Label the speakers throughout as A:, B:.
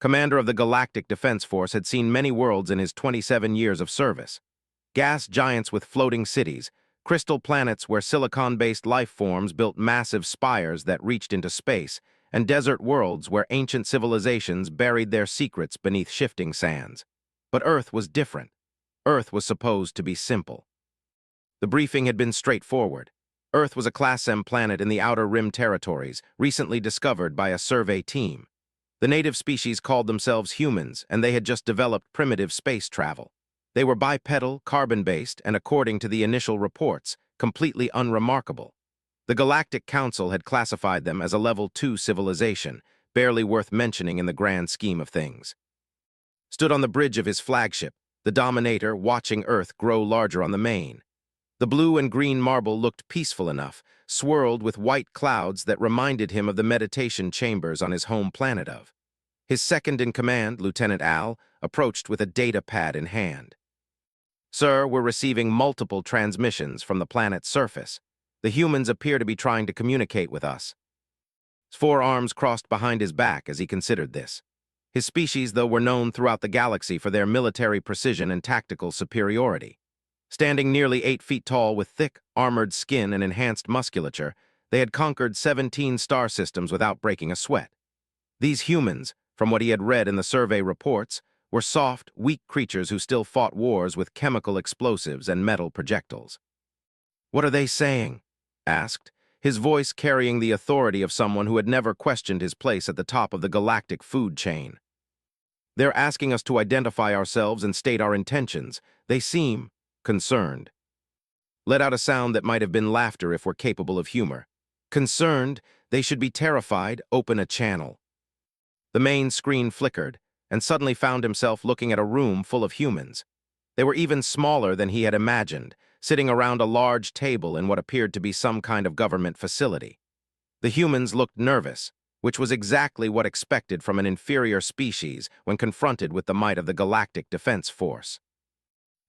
A: commander of the Galactic Defense Force, had seen many worlds in his 27 years of service. Gas giants with floating cities, crystal planets where silicon-based life forms built massive spires that reached into space, and desert worlds where ancient civilizations buried their secrets beneath shifting sands. But Earth was different. Earth was supposed to be simple. The briefing had been straightforward. Earth was a Class M planet in the Outer Rim territories, recently discovered by a survey team. The native species called themselves humans, and they had just developed primitive space travel. They were bipedal, carbon-based, and according to the initial reports, completely unremarkable. The Galactic Council had classified them as a Level 2 civilization, barely worth mentioning in the grand scheme of things. Stood on the bridge of his flagship, the Dominator watching Earth grow larger on the main. The blue and green marble looked peaceful enough, swirled with white clouds that reminded him of the meditation chambers on his home planet of. His second-in-command, Lieutenant Al, approached with a data pad in hand. "Sir, we're receiving multiple transmissions from the planet's surface. The humans appear to be trying to communicate with us." His forearms crossed behind his back as he considered this. His species, though, were known throughout the galaxy for their military precision and tactical superiority. Standing nearly 8 feet tall with thick, armored skin and enhanced musculature, they had conquered 17 star systems without breaking a sweat. These humans, from what he had read in the survey reports, were soft, weak creatures who still fought wars with chemical explosives and metal projectiles. "What are they saying?" asked, his voice carrying the authority of someone who had never questioned his place at the top of the galactic food chain. "They're asking us to identify ourselves and state our intentions. They seem concerned." Let out a sound that might have been laughter if we're capable of humor. "Concerned? They should be terrified. Open a channel." The main screen flickered, and suddenly found himself looking at a room full of humans. They were even smaller than he had imagined, sitting around a large table in what appeared to be some kind of government facility. The humans looked nervous, which was exactly what expected from an inferior species when confronted with the might of the Galactic Defense Force.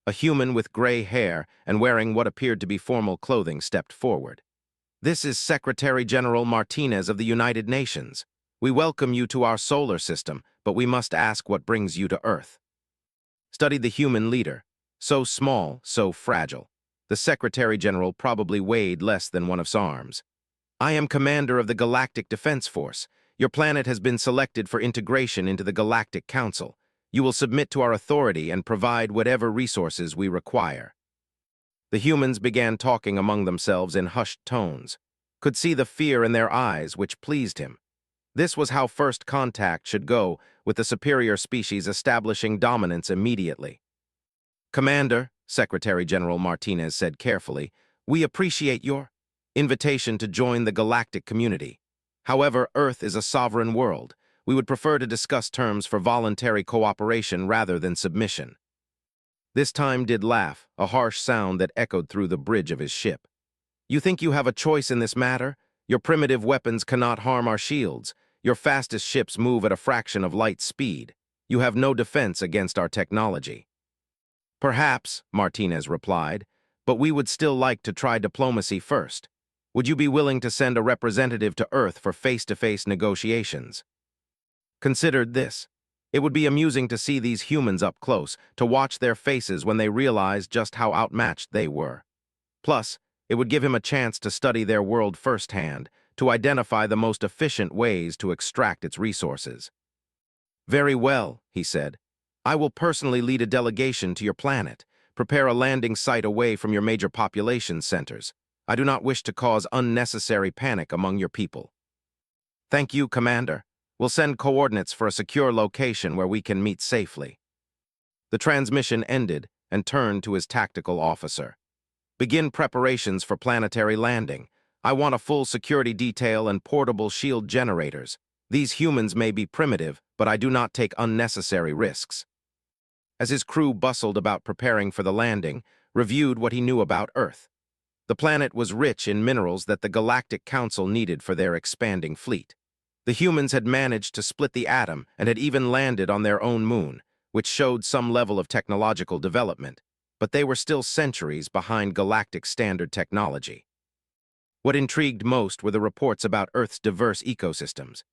A: A human with gray hair and wearing what appeared to be formal clothing stepped forward. "This is Secretary General Martinez of the United Nations. We welcome you to our solar system, but we must ask what brings you to Earth." Studied the human leader. So small, so fragile. The Secretary General probably weighed less than one of his arms. "I am commander of the Galactic Defense Force. Your planet has been selected for integration into the Galactic Council. You will submit to our authority and provide whatever resources we require." The humans began talking among themselves in hushed tones. Could see the fear in their eyes, which pleased him. This was how first contact should go, with the superior species establishing dominance immediately. "Commander," Secretary General Martinez said carefully, "we appreciate your invitation to join the galactic community. However, Earth is a sovereign world. We would prefer to discuss terms for voluntary cooperation rather than submission." This time did laugh, a harsh sound that echoed through the bridge of his ship. "You think you have a choice in this matter? Your primitive weapons cannot harm our shields. Your fastest ships move at a fraction of light speed. You have no defense against our technology." "Perhaps," Martinez replied, "but we would still like to try diplomacy first. Would you be willing to send a representative to Earth for face-to-face negotiations?" Considered this. It would be amusing to see these humans up close, to watch their faces when they realized just how outmatched they were. Plus, it would give him a chance to study their world firsthand, to identify the most efficient ways to extract its resources. "Very well," he said. "I will personally lead a delegation to your planet. Prepare a landing site away from your major population centers. I do not wish to cause unnecessary panic among your people." "Thank you, Commander. We'll send coordinates for a secure location where we can meet safely." The transmission ended and turned to his tactical officer. "Begin preparations for planetary landing. I want a full security detail and portable shield generators. These humans may be primitive, but I do not take unnecessary risks." As his crew bustled about preparing for the landing, reviewed what he knew about Earth. The planet was rich in minerals that the Galactic Council needed for their expanding fleet. The humans had managed to split the atom and had even landed on their own moon, which showed some level of technological development, but they were still centuries behind galactic standard technology. What intrigued most were the reports about Earth's diverse ecosystems.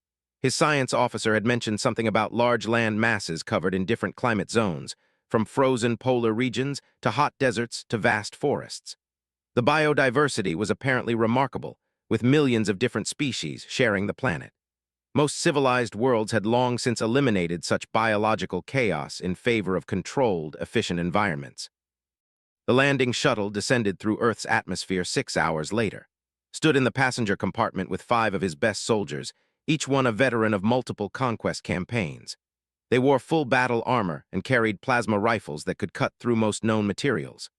A: His science officer had mentioned something about large land masses covered in different climate zones, from frozen polar regions to hot deserts to vast forests. The biodiversity was apparently remarkable, with millions of different species sharing the planet. Most civilized worlds had long since eliminated such biological chaos in favor of controlled, efficient environments. The landing shuttle descended through Earth's atmosphere 6 hours later, stood in the passenger compartment with 5 of his best soldiers, each one a veteran of multiple conquest campaigns. They wore full battle armor and carried plasma rifles that could cut through most known materials.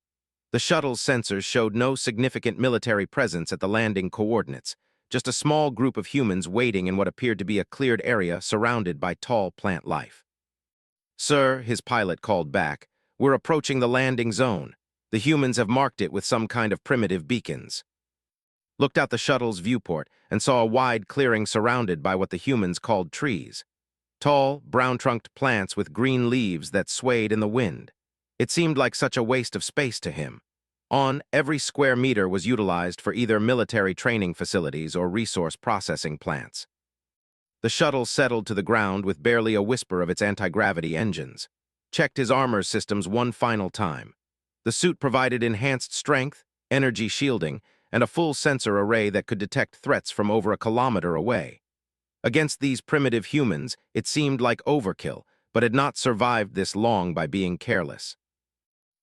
A: The shuttle's sensors showed no significant military presence at the landing coordinates, just a small group of humans waiting in what appeared to be a cleared area surrounded by tall plant life. "Sir," his pilot called back, "we're approaching the landing zone. The humans have marked it with some kind of primitive beacons." Looked out the shuttle's viewport and saw a wide clearing surrounded by what the humans called trees. Tall, brown-trunked plants with green leaves that swayed in the wind. It seemed like such a waste of space to him. Every square meter was utilized for either military training facilities or resource processing plants. The shuttle settled to the ground with barely a whisper of its anti-gravity engines. Checked his armor systems one final time. The suit provided enhanced strength, energy shielding, and a full sensor array that could detect threats from over a kilometer away. Against these primitive humans, it seemed like overkill, but had not survived this long by being careless.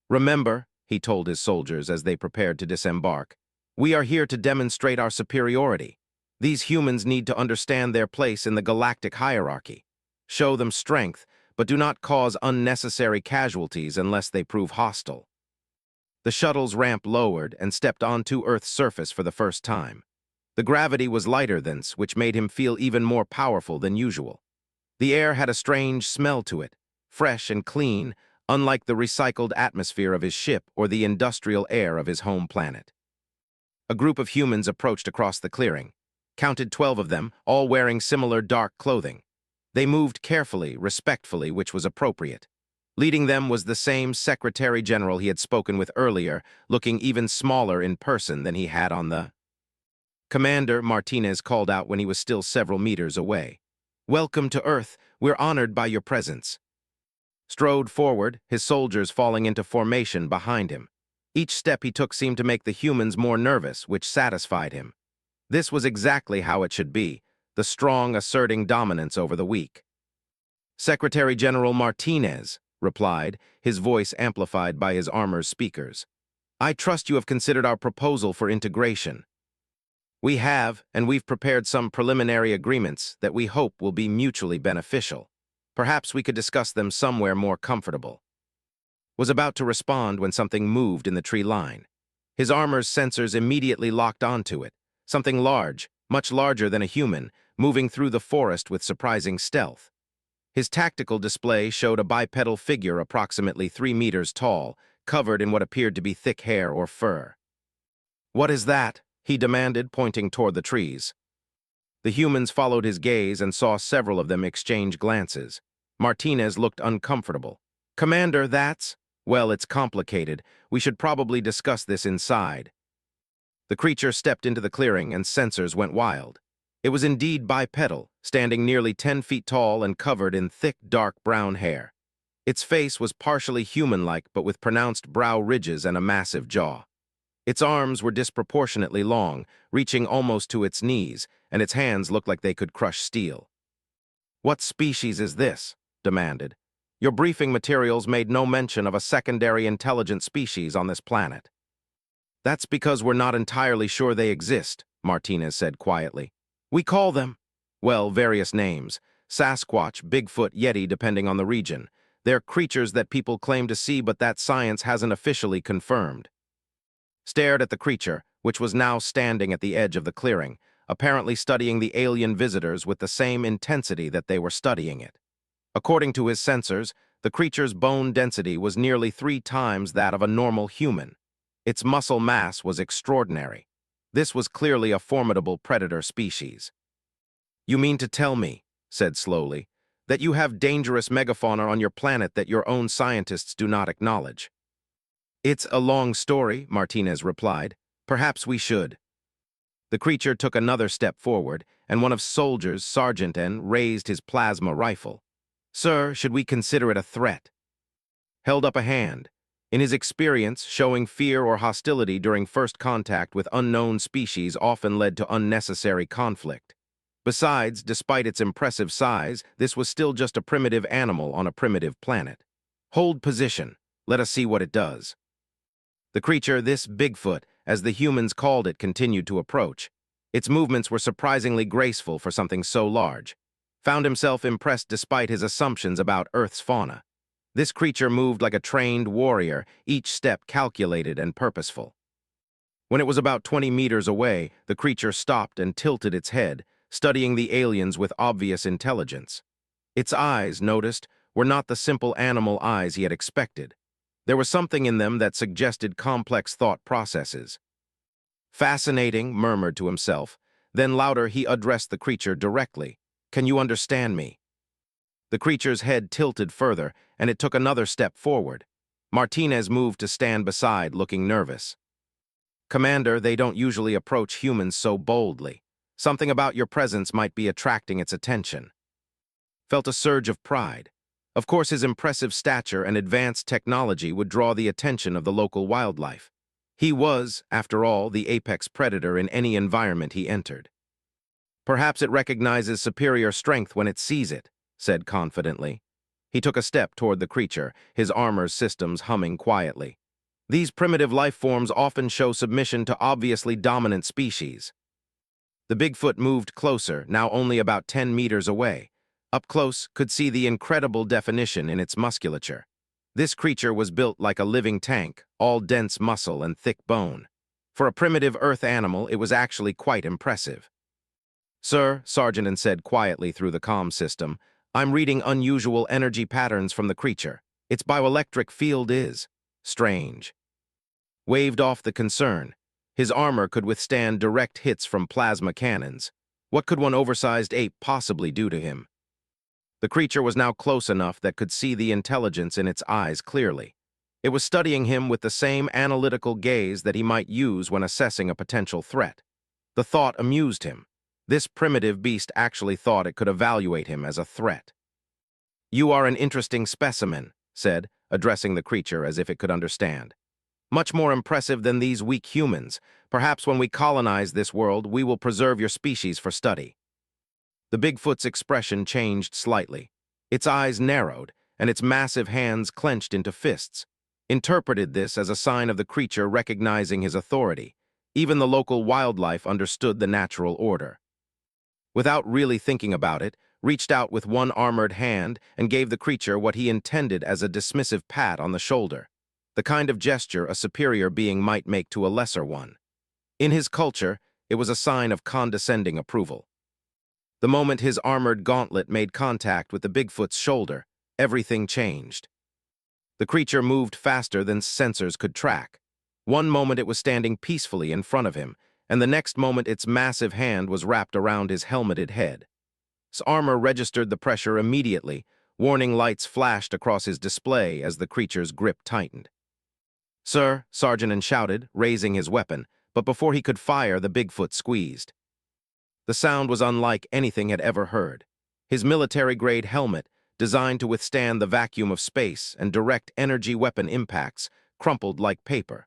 A: "Remember," he told his soldiers as they prepared to disembark, "we are here to demonstrate our superiority. These humans need to understand their place in the galactic hierarchy. Show them strength, but do not cause unnecessary casualties unless they prove hostile." The shuttle's ramp lowered and stepped onto Earth's surface for the first time. The gravity was lighter thence, which made him feel even more powerful than usual. The air had a strange smell to it, fresh and clean, unlike the recycled atmosphere of his ship or the industrial air of his home planet. A group of humans approached across the clearing, counted 12 of them, all wearing similar dark clothing. They moved carefully, respectfully, which was appropriate. Leading them was the same Secretary General he had spoken with earlier, looking even smaller in person than he had on the "Commander," Martinez called out when he was still several meters away. "Welcome to Earth. We're honored by your presence." Strode forward, his soldiers falling into formation behind him. Each step he took seemed to make the humans more nervous, which satisfied him. This was exactly how it should be, the strong asserting dominance over the weak. "Secretary General Martinez," replied, his voice amplified by his armor's speakers. "I trust you have considered our proposal for integration." "We have, and we've prepared some preliminary agreements that we hope will be mutually beneficial. Perhaps we could discuss them somewhere more comfortable." Was about to respond when something moved in the tree line. His armor's sensors immediately locked onto it, something large, much larger than a human, moving through the forest with surprising stealth. His tactical display showed a bipedal figure approximately 3 meters tall, covered in what appeared to be thick hair or fur. "What is that?" he demanded, pointing toward the trees. The humans followed his gaze and saw several of them exchange glances. Martinez looked uncomfortable. "Commander, that's... Well, it's complicated. We should probably discuss this inside." The creature stepped into the clearing and sensors went wild. It was indeed bipedal, standing nearly 10 feet tall and covered in thick, dark brown hair. Its face was partially human-like but with pronounced brow ridges and a massive jaw. Its arms were disproportionately long, reaching almost to its knees, and its hands looked like they could crush steel. "What species is this?" demanded. "Your briefing materials made no mention of a secondary intelligent species on this planet." "That's because we're not entirely sure they exist," Martinez said quietly. "We call them, well, various names. Sasquatch, Bigfoot, Yeti, depending on the region. They're creatures that people claim to see but that science hasn't officially confirmed." Stared at the creature, which was now standing at the edge of the clearing, apparently studying the alien visitors with the same intensity that they were studying it. According to his sensors, the creature's bone density was nearly 3 times that of a normal human. Its muscle mass was extraordinary. This was clearly a formidable predator species. "You mean to tell me," said slowly, "that you have dangerous megafauna on your planet that your own scientists do not acknowledge?" "It's a long story," Martinez replied. "Perhaps we should." The creature took another step forward, and one of soldiers, Sergeant N, raised his plasma rifle. "Sir, should we consider it a threat?" Held up a hand. In his experience, showing fear or hostility during first contact with unknown species often led to unnecessary conflict. Besides, despite its impressive size, this was still just a primitive animal on a primitive planet. "Hold position. Let us see what it does." The creature, this Bigfoot, as the humans called it, continued to approach. Its movements were surprisingly graceful for something so large. Found himself impressed despite his assumptions about Earth's fauna. This creature moved like a trained warrior, each step calculated and purposeful. When it was about 20 meters away, the creature stopped and tilted its head, studying the aliens with obvious intelligence. Its eyes, noticed, were not the simple animal eyes he had expected. There was something in them that suggested complex thought processes. "Fascinating," murmured to himself. Then louder he addressed the creature directly. "Can you understand me?" The creature's head tilted further, and it took another step forward. Martinez moved to stand beside, looking nervous. "Commander, they don't usually approach humans so boldly. Something about your presence might be attracting its attention." Felt a surge of pride. Of course, his impressive stature and advanced technology would draw the attention of the local wildlife. He was, after all, the apex predator in any environment he entered. "Perhaps it recognizes superior strength when it sees it," said confidently. He took a step toward the creature, his armor systems humming quietly. These primitive life forms often show submission to obviously dominant species. The Bigfoot moved closer, now only about 10 meters away. Up close, could see the incredible definition in its musculature. This creature was built like a living tank, all dense muscle and thick bone. For a primitive Earth animal, it was actually quite impressive. "Sir," Sergeant said quietly through the comm system, "I'm reading unusual energy patterns from the creature. Its bioelectric field is strange." Waved off the concern. His armor could withstand direct hits from plasma cannons. What could one oversized ape possibly do to him? The creature was now close enough that could see the intelligence in its eyes clearly. It was studying him with the same analytical gaze that he might use when assessing a potential threat. The thought amused him. This primitive beast actually thought it could evaluate him as a threat. "You are an interesting specimen," said, addressing the creature as if it could understand. "Much more impressive than these weak humans. Perhaps when we colonize this world, we will preserve your species for study." The Bigfoot's expression changed slightly. Its eyes narrowed, and its massive hands clenched into fists. Interpreted this as a sign of the creature recognizing his authority. Even the local wildlife understood the natural order. Without really thinking about it, reached out with one armored hand and gave the creature what he intended as a dismissive pat on the shoulder, the kind of gesture a superior being might make to a lesser one. In his culture, it was a sign of condescending approval. The moment his armored gauntlet made contact with the Bigfoot's shoulder, everything changed. The creature moved faster than sensors could track. One moment it was standing peacefully in front of him, and the next moment its massive hand was wrapped around his helmeted head. His armor registered the pressure immediately. Warning lights flashed across his display as the creature's grip tightened. "Sir," Sergeant shouted, raising his weapon, but before he could fire, the Bigfoot squeezed. The sound was unlike anything had ever heard. His military-grade helmet, designed to withstand the vacuum of space and direct energy weapon impacts, crumpled like paper.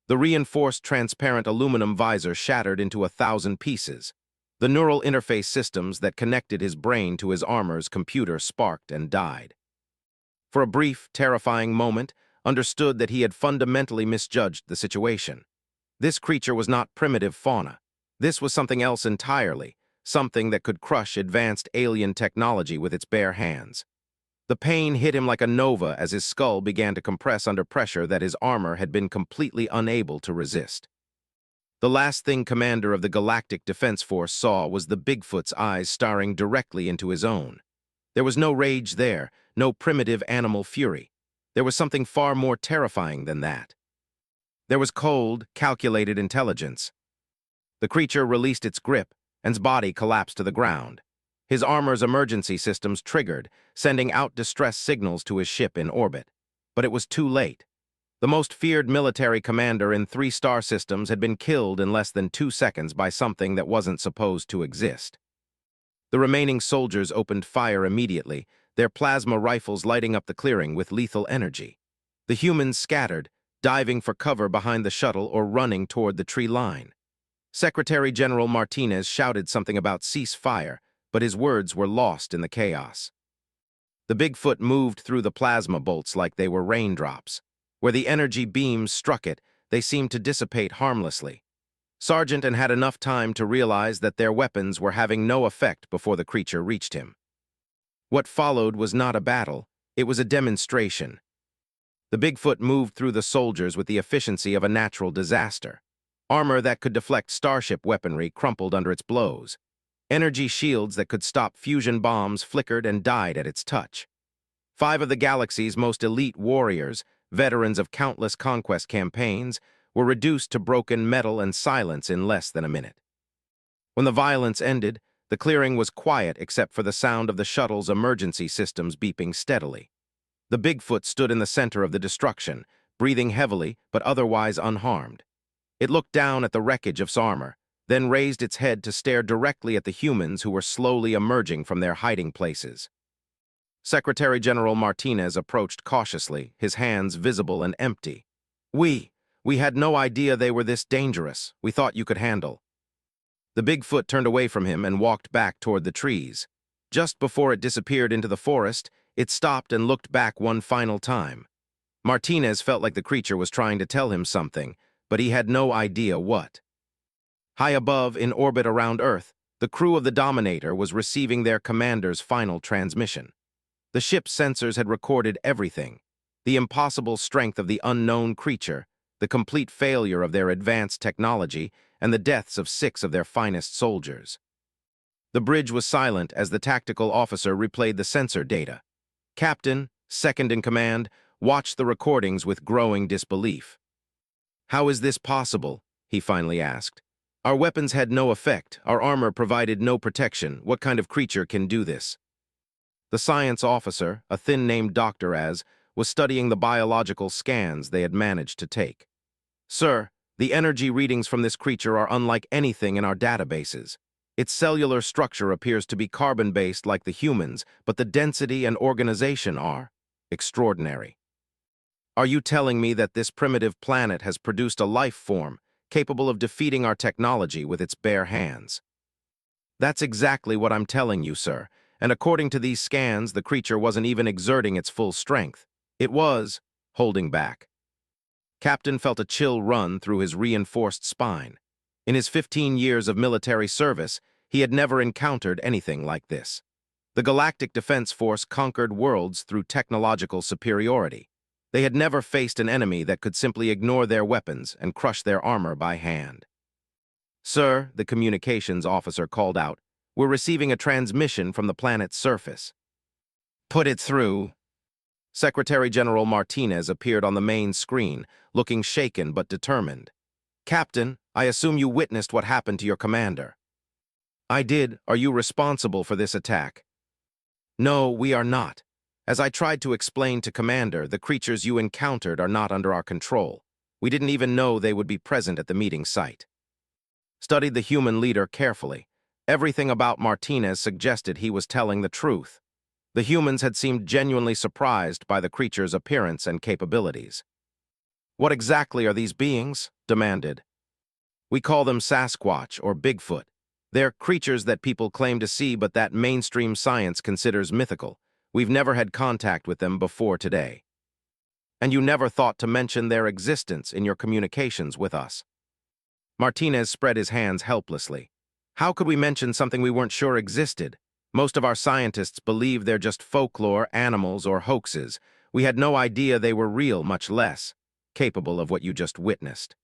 A: The reinforced transparent aluminum visor shattered into 1,000 pieces. The neural interface systems that connected his brain to his armor's computer sparked and died. For a brief, terrifying moment, understood that he had fundamentally misjudged the situation. This creature was not primitive fauna. This was something else entirely, something that could crush advanced alien technology with its bare hands. The pain hit him like a nova as his skull began to compress under pressure that his armor had been completely unable to resist. The last thing Commander of the Galactic Defense Force saw was the Bigfoot's eyes staring directly into his own. There was no rage there, no primitive animal fury. There was something far more terrifying than that. There was cold, calculated intelligence. The creature released its grip, and its body collapsed to the ground. His armor's emergency systems triggered, sending out distress signals to his ship in orbit. But it was too late. The most feared military commander in 3-star systems had been killed in less than 2 seconds by something that wasn't supposed to exist. The remaining soldiers opened fire immediately, their plasma rifles lighting up the clearing with lethal energy. The humans scattered, diving for cover behind the shuttle or running toward the tree line. Secretary General Martinez shouted something about cease fire, but his words were lost in the chaos. The Bigfoot moved through the plasma bolts like they were raindrops. Where the energy beams struck it, they seemed to dissipate harmlessly. Sergeant had enough time to realize that their weapons were having no effect before the creature reached him. What followed was not a battle, it was a demonstration. The Bigfoot moved through the soldiers with the efficiency of a natural disaster. Armor that could deflect starship weaponry crumpled under its blows. Energy shields that could stop fusion bombs flickered and died at its touch. 5 of the galaxy's most elite warriors, veterans of countless conquest campaigns, were reduced to broken metal and silence in less than a minute. When the violence ended, the clearing was quiet except for the sound of the shuttle's emergency systems beeping steadily. The Bigfoot stood in the center of the destruction, breathing heavily but otherwise unharmed. It looked down at the wreckage of its armor, then raised its head to stare directly at the humans who were slowly emerging from their hiding places. Secretary General Martinez approached cautiously, his hands visible and empty. We had no idea they were this dangerous. We thought you could handle." The Bigfoot turned away from him and walked back toward the trees. Just before it disappeared into the forest, it stopped and looked back one final time. Martinez felt like the creature was trying to tell him something, but he had no idea what. High above, in orbit around Earth, the crew of the Dominator was receiving their commander's final transmission. The ship's sensors had recorded everything: the impossible strength of the unknown creature, the complete failure of their advanced technology, and the deaths of 6 of their finest soldiers. The bridge was silent as the tactical officer replayed the sensor data. Captain, second in command, watched the recordings with growing disbelief. "How is this possible?" he finally asked. "Our weapons had no effect, our armor provided no protection. What kind of creature can do this?" The science officer, a thin-named Dr. was studying the biological scans they had managed to take. "Sir, the energy readings from this creature are unlike anything in our databases. Its cellular structure appears to be carbon-based like the humans, but the density and organization are extraordinary. Are you telling me that this primitive planet has produced a life form capable of defeating our technology with its bare hands?" "That's exactly what I'm telling you, sir. And according to these scans, the creature wasn't even exerting its full strength. It was holding back." Captain felt a chill run through his reinforced spine. In his 15 years of military service, he had never encountered anything like this. The Galactic Defense Force conquered worlds through technological superiority. They had never faced an enemy that could simply ignore their weapons and crush their armor by hand. "Sir," the communications officer called out, "we're receiving a transmission from the planet's surface." "Put it through." Secretary General Martinez appeared on the main screen, looking shaken but determined. "Captain, I assume you witnessed what happened to your commander." "I did. Are you responsible for this attack?" "No, we are not. As I tried to explain to Commander, the creatures you encountered are not under our control. We didn't even know they would be present at the meeting site." Studied the human leader carefully. Everything about Martinez suggested he was telling the truth. The humans had seemed genuinely surprised by the creature's appearance and capabilities. "What exactly are these beings?" demanded. "We call them Sasquatch or Bigfoot. They're creatures that people claim to see but that mainstream science considers mythical. We've never had contact with them before today." "And you never thought to mention their existence in your communications with us?" Martinez spread his hands helplessly. "How could we mention something we weren't sure existed? Most of our scientists believe they're just folklore, animals, or hoaxes. We had no idea they were real, much less capable of what you just witnessed."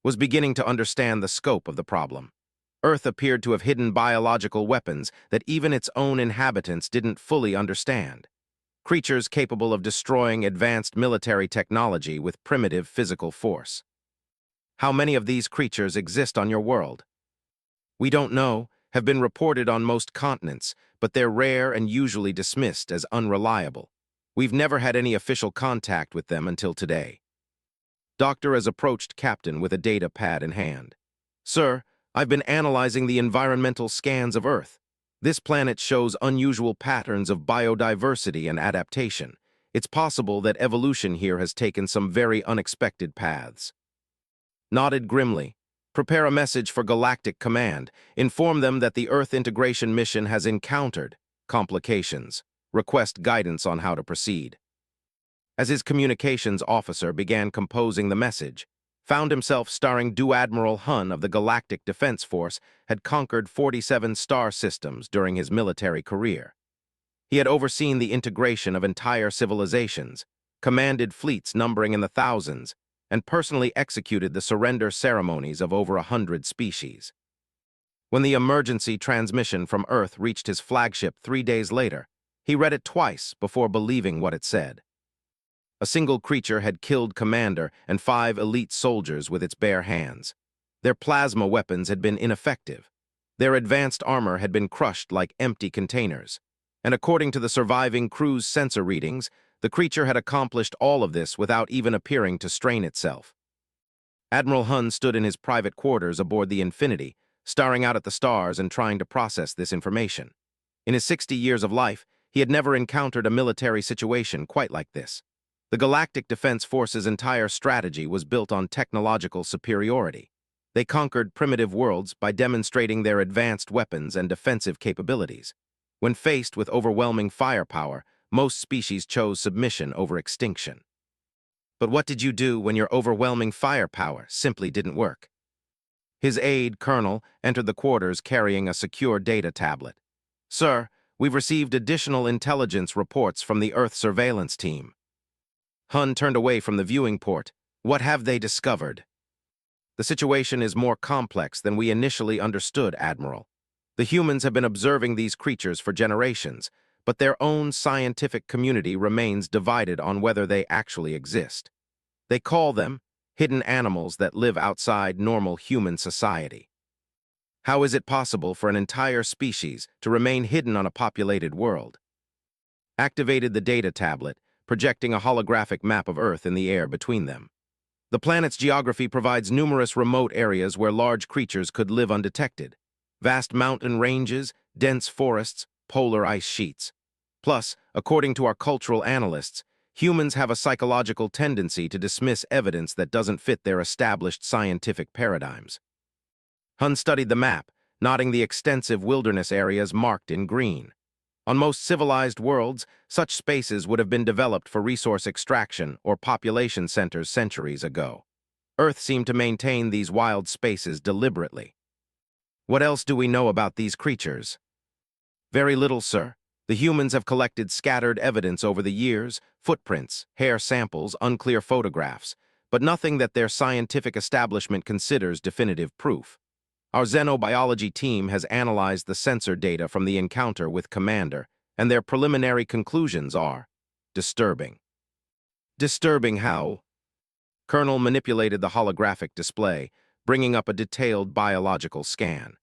A: Was beginning to understand the scope of the problem. Earth appeared to have hidden biological weapons that even its own inhabitants didn't fully understand. Creatures capable of destroying advanced military technology with primitive physical force. "How many of these creatures exist on your world?" "We don't know, have been reported on most continents, but they're rare and usually dismissed as unreliable. We've never had any official contact with them until today." Doctor approached Captain with a data pad in hand. "Sir, I've been analyzing the environmental scans of Earth. This planet shows unusual patterns of biodiversity and adaptation. It's possible that evolution here has taken some very unexpected paths. Nodded grimly. Prepare a message for Galactic Command. Inform them that the Earth integration mission has encountered complications. Request guidance on how to proceed. As his communications officer began composing the message, found himself starring Admiral Hun of the Galactic Defense Force had conquered 47 star systems during his military career. He had overseen the integration of entire civilizations, commanded fleets numbering in the thousands, and personally executed the surrender ceremonies of over 100 species. When the emergency transmission from Earth reached his flagship 3 days later, he read it twice before believing what it said. A single creature had killed Commander and 5 elite soldiers with its bare hands. Their plasma weapons had been ineffective. Their advanced armor had been crushed like empty containers. And according to the surviving crew's sensor readings, the creature had accomplished all of this without even appearing to strain itself. Admiral Hun stood in his private quarters aboard the Infinity, staring out at the stars and trying to process this information. In his 60 years of life, he had never encountered a military situation quite like this. The Galactic Defense Force's entire strategy was built on technological superiority. They conquered primitive worlds by demonstrating their advanced weapons and defensive capabilities. When faced with overwhelming firepower, most species chose submission over extinction. But what did you do when your overwhelming firepower simply didn't work? His aide, Colonel, entered the quarters carrying a secure data tablet. Sir, we've received additional intelligence reports from the Earth surveillance team. Hun turned away from the viewing port. What have they discovered? The situation is more complex than we initially understood, Admiral. The humans have been observing these creatures for generations, but their own scientific community remains divided on whether they actually exist. They call them hidden animals that live outside normal human society. How is it possible for an entire species to remain hidden on a populated world? Activated the data tablet, projecting a holographic map of Earth in the air between them. The planet's geography provides numerous remote areas where large creatures could live undetected. Vast mountain ranges, dense forests, polar ice sheets. Plus, according to our cultural analysts, humans have a psychological tendency to dismiss evidence that doesn't fit their established scientific paradigms. Hun studied the map, noting the extensive wilderness areas marked in green. On most civilized worlds, such spaces would have been developed for resource extraction or population centers centuries ago. Earth seemed to maintain these wild spaces deliberately. What else do we know about these creatures? Very little, sir. The humans have collected scattered evidence over the years, footprints, hair samples, unclear photographs, but nothing that their scientific establishment considers definitive proof. Our xenobiology team has analyzed the sensor data from the encounter with Commander, and their preliminary conclusions are disturbing. Disturbing how? Colonel manipulated the holographic display, bringing up a detailed biological scan.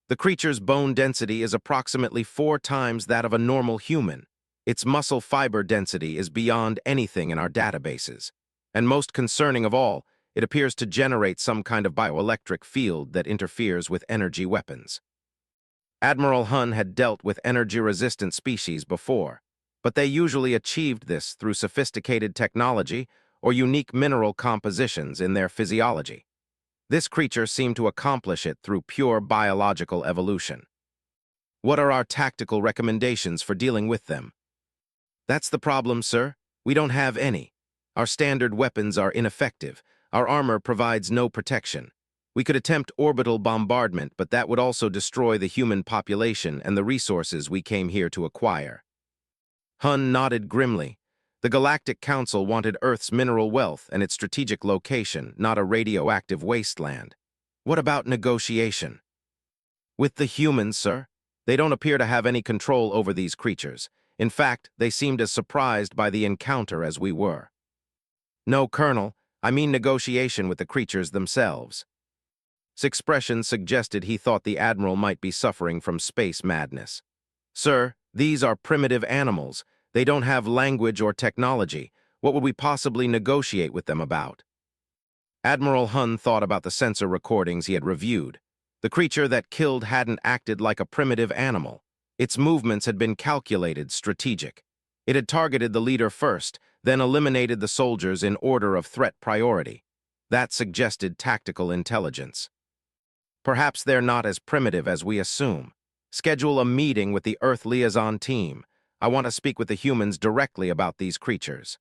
A: The creature's bone density is approximately 4 times that of a normal human. Its muscle fiber density is beyond anything in our databases. And most concerning of all, it appears to generate some kind of bioelectric field that interferes with energy weapons. Admiral Hun had dealt with energy-resistant species before, but they usually achieved this through sophisticated technology or unique mineral compositions in their physiology. This creature seemed to accomplish it through pure biological evolution. What are our tactical recommendations for dealing with them? That's the problem, sir. We don't have any. Our standard weapons are ineffective. Our armor provides no protection. We could attempt orbital bombardment, but that would also destroy the human population and the resources we came here to acquire. Hun nodded grimly. The Galactic Council wanted Earth's mineral wealth and its strategic location, not a radioactive wasteland. What about negotiation? With the humans, sir? They don't appear to have any control over these creatures. In fact, they seemed as surprised by the encounter as we were. No, Colonel, I mean negotiation with the creatures themselves. His expression suggested he thought the Admiral might be suffering from space madness. Sir, these are primitive animals. They don't have language or technology. What would we possibly negotiate with them about? Admiral Hun thought about the sensor recordings he had reviewed. The creature that killed hadn't acted like a primitive animal. Its movements had been calculated, strategic. It had targeted the leader first, then eliminated the soldiers in order of threat priority. That suggested tactical intelligence. Perhaps they're not as primitive as we assume. Schedule a meeting with the Earth liaison team. I want to speak with the humans directly about these creatures.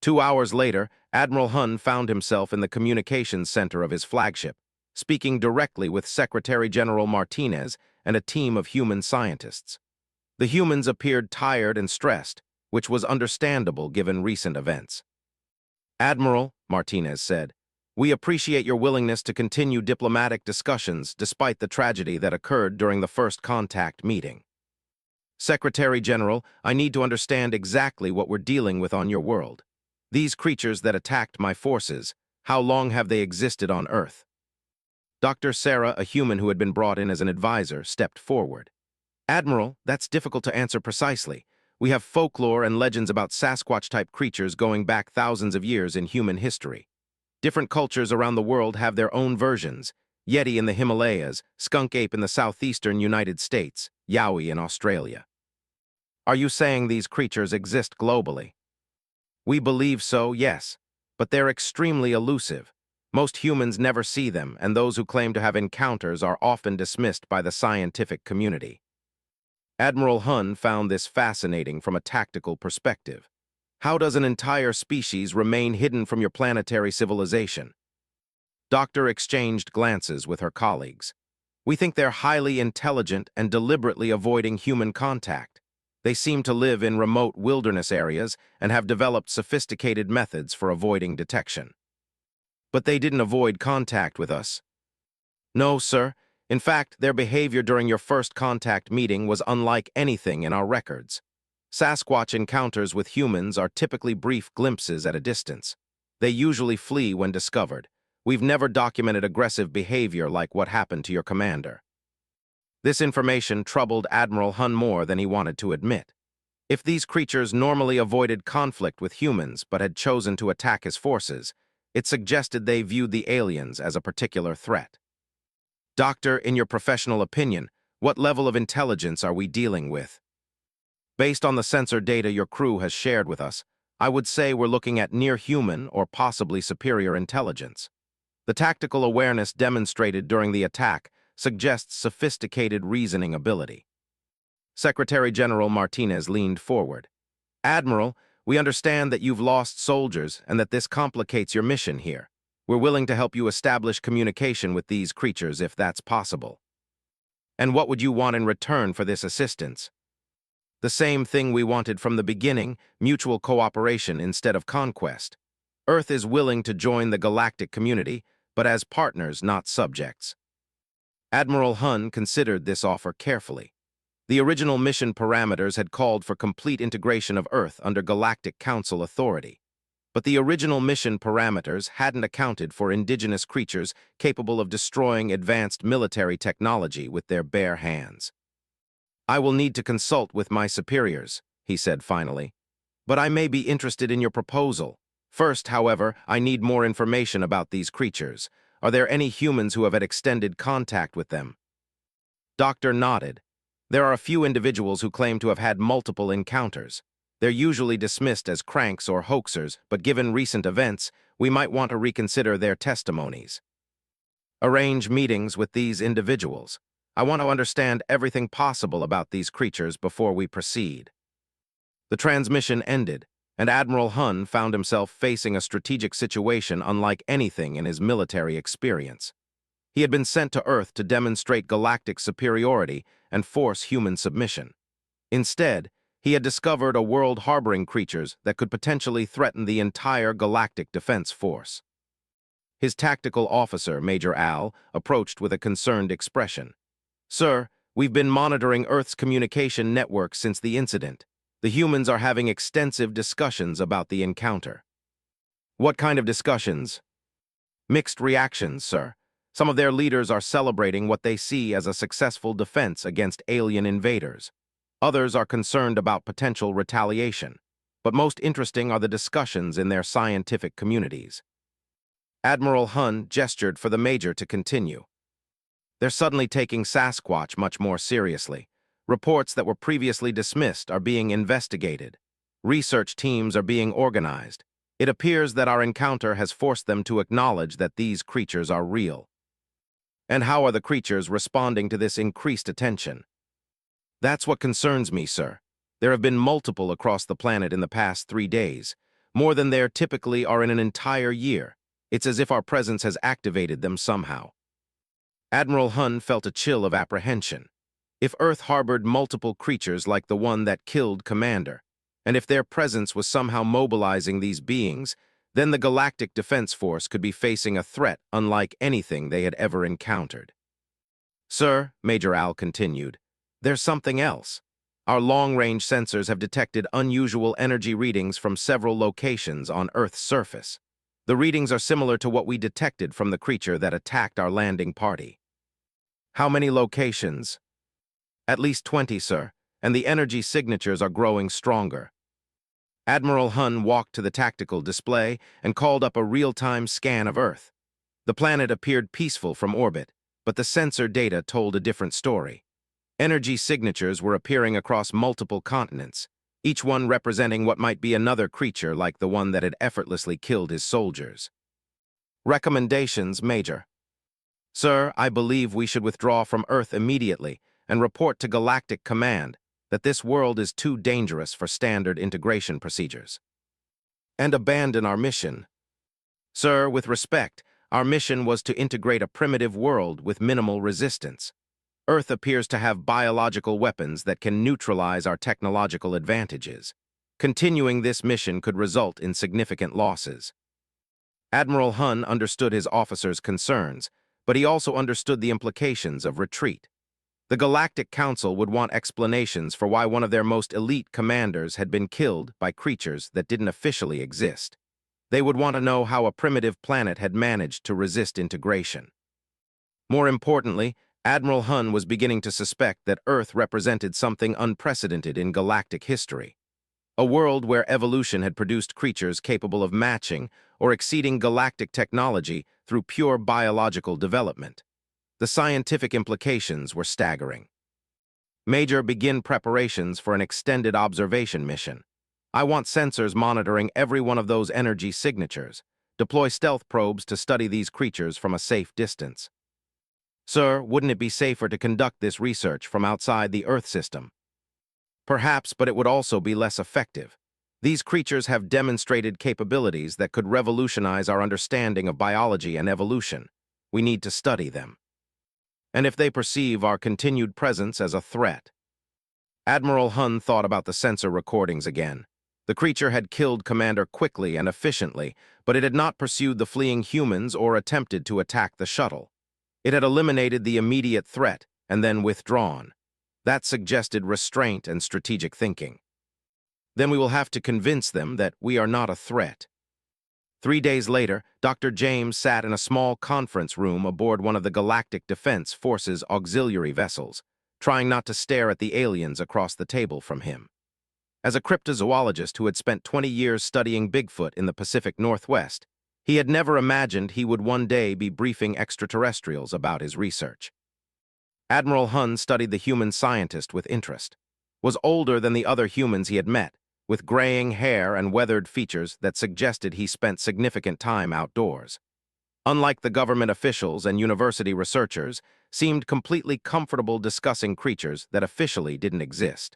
A: 2 hours later, Admiral Hun found himself in the communications center of his flagship, speaking directly with Secretary General Martinez and a team of human scientists. The humans appeared tired and stressed, which was understandable given recent events. "Admiral," Martinez said, "we appreciate your willingness to continue diplomatic discussions despite the tragedy that occurred during the first contact meeting. Secretary General, I need to understand exactly what we're dealing with on your world. These creatures that attacked my forces, how long have they existed on Earth?" Dr. Sarah, a human who had been brought in as an advisor, stepped forward. "Admiral, that's difficult to answer precisely. We have folklore and legends about Sasquatch-type creatures going back thousands of years in human history. Different cultures around the world have their own versions. Yeti in the Himalayas, skunk ape in the southeastern United States, Yowie in Australia. Are you saying these creatures exist globally?" "We believe so, yes, but they're extremely elusive. Most humans never see them, and those who claim to have encounters are often dismissed by the scientific community." Admiral Hun found this fascinating from a tactical perspective. How does an entire species remain hidden from your planetary civilization? Doctor exchanged glances with her colleagues. "We think they're highly intelligent and deliberately avoiding human contact. They seem to live in remote wilderness areas and have developed sophisticated methods for avoiding detection." "But they didn't avoid contact with us." "No, sir. In fact, their behavior during your first contact meeting was unlike anything in our records. Sasquatch encounters with humans are typically brief glimpses at a distance. They usually flee when discovered. We've never documented aggressive behavior like what happened to your commander." This information troubled Admiral Hun more than he wanted to admit. If these creatures normally avoided conflict with humans but had chosen to attack his forces, it suggested they viewed the aliens as a particular threat. "Doctor, in your professional opinion, what level of intelligence are we dealing with?" "Based on the sensor data your crew has shared with us, I would say we're looking at near-human or possibly superior intelligence. The tactical awareness demonstrated during the attack suggests sophisticated reasoning ability." Secretary General Martinez leaned forward. "Admiral, we understand that you've lost soldiers and that this complicates your mission here. We're willing to help you establish communication with these creatures if that's possible." "And what would you want in return for this assistance?" "The same thing we wanted from the beginning, mutual cooperation instead of conquest. Earth is willing to join the galactic community, but as partners, not subjects." Admiral Hun considered this offer carefully. The original mission parameters had called for complete integration of Earth under Galactic Council authority. But the original mission parameters hadn't accounted for indigenous creatures capable of destroying advanced military technology with their bare hands. "I will need to consult with my superiors," he said finally. "But I may be interested in your proposal. First, however, I need more information about these creatures. Are there any humans who have had extended contact with them?" Doctor nodded. "There are a few individuals who claim to have had multiple encounters. They're usually dismissed as cranks or hoaxers, but given recent events, we might want to reconsider their testimonies. Arrange meetings with these individuals. I want to understand everything possible about these creatures before we proceed." The transmission ended, and Admiral Hun found himself facing a strategic situation unlike anything in his military experience. He had been sent to Earth to demonstrate galactic superiority and force human submission. Instead, he had discovered a world harboring creatures that could potentially threaten the entire galactic defense force. His tactical officer, Major Al, approached with a concerned expression. "Sir, we've been monitoring Earth's communication network since the incident. The humans are having extensive discussions about the encounter." "What kind of discussions?" "Mixed reactions, sir. Some of their leaders are celebrating what they see as a successful defense against alien invaders. Others are concerned about potential retaliation. But most interesting are the discussions in their scientific communities." Admiral Hun gestured for the Major to continue. "They're suddenly taking Sasquatch much more seriously. Reports that were previously dismissed are being investigated. Research teams are being organized. It appears that our encounter has forced them to acknowledge that these creatures are real. And how are the creatures responding to this increased attention? That's what concerns me, sir. There have been multiple across the planet in the past 3 days, more than there typically are in an entire year. It's as if our presence has activated them somehow. Admiral Hun felt a chill of apprehension. If Earth harbored multiple creatures like the one that killed Commander, and if their presence was somehow mobilizing these beings, then the Galactic Defense Force could be facing a threat unlike anything they had ever encountered. Sir, Major Al continued, there's something else. Our long-range sensors have detected unusual energy readings from several locations on Earth's surface. The readings are similar to what we detected from the creature that attacked our landing party. How many locations? At least 20, sir, and the energy signatures are growing stronger. Admiral Hun walked to the tactical display and called up a real-time scan of Earth. The planet appeared peaceful from orbit, but the sensor data told a different story. Energy signatures were appearing across multiple continents, each one representing what might be another creature like the one that had effortlessly killed his soldiers. Recommendations, Major. Sir, I believe we should withdraw from Earth immediately and report to Galactic Command that this world is too dangerous for standard integration procedures. And abandon our mission. Sir, with respect, our mission was to integrate a primitive world with minimal resistance. Earth appears to have biological weapons that can neutralize our technological advantages. Continuing this mission could result in significant losses. Admiral Hun understood his officers' concerns, but he also understood the implications of retreat. The Galactic Council would want explanations for why one of their most elite commanders had been killed by creatures that didn't officially exist. They would want to know how a primitive planet had managed to resist integration. More importantly, Admiral Hun was beginning to suspect that Earth represented something unprecedented in galactic history. A world where evolution had produced creatures capable of matching or exceeding galactic technology through pure biological development. The scientific implications were staggering. Major, begin preparations for an extended observation mission. I want sensors monitoring every one of those energy signatures. Deploy stealth probes to study these creatures from a safe distance. Sir, wouldn't it be safer to conduct this research from outside the Earth system? Perhaps, but it would also be less effective. These creatures have demonstrated capabilities that could revolutionize our understanding of biology and evolution. We need to study them. And if they perceive our continued presence as a threat. Admiral Hun thought about the sensor recordings again. The creature had killed Commander quickly and efficiently, but it had not pursued the fleeing humans or attempted to attack the shuttle. It had eliminated the immediate threat and then withdrawn. That suggested restraint and strategic thinking. Then we will have to convince them that we are not a threat. 3 days later, Dr. James sat in a small conference room aboard one of the Galactic Defense Force's auxiliary vessels, trying not to stare at the aliens across the table from him. As a cryptozoologist who had spent 20 years studying Bigfoot in the Pacific Northwest, he had never imagined he would one day be briefing extraterrestrials about his research. Admiral Hun studied the human scientist with interest, was older than the other humans he had met, with graying hair and weathered features that suggested he spent significant time outdoors. Unlike the government officials and university researchers, seemed completely comfortable discussing creatures that officially didn't exist.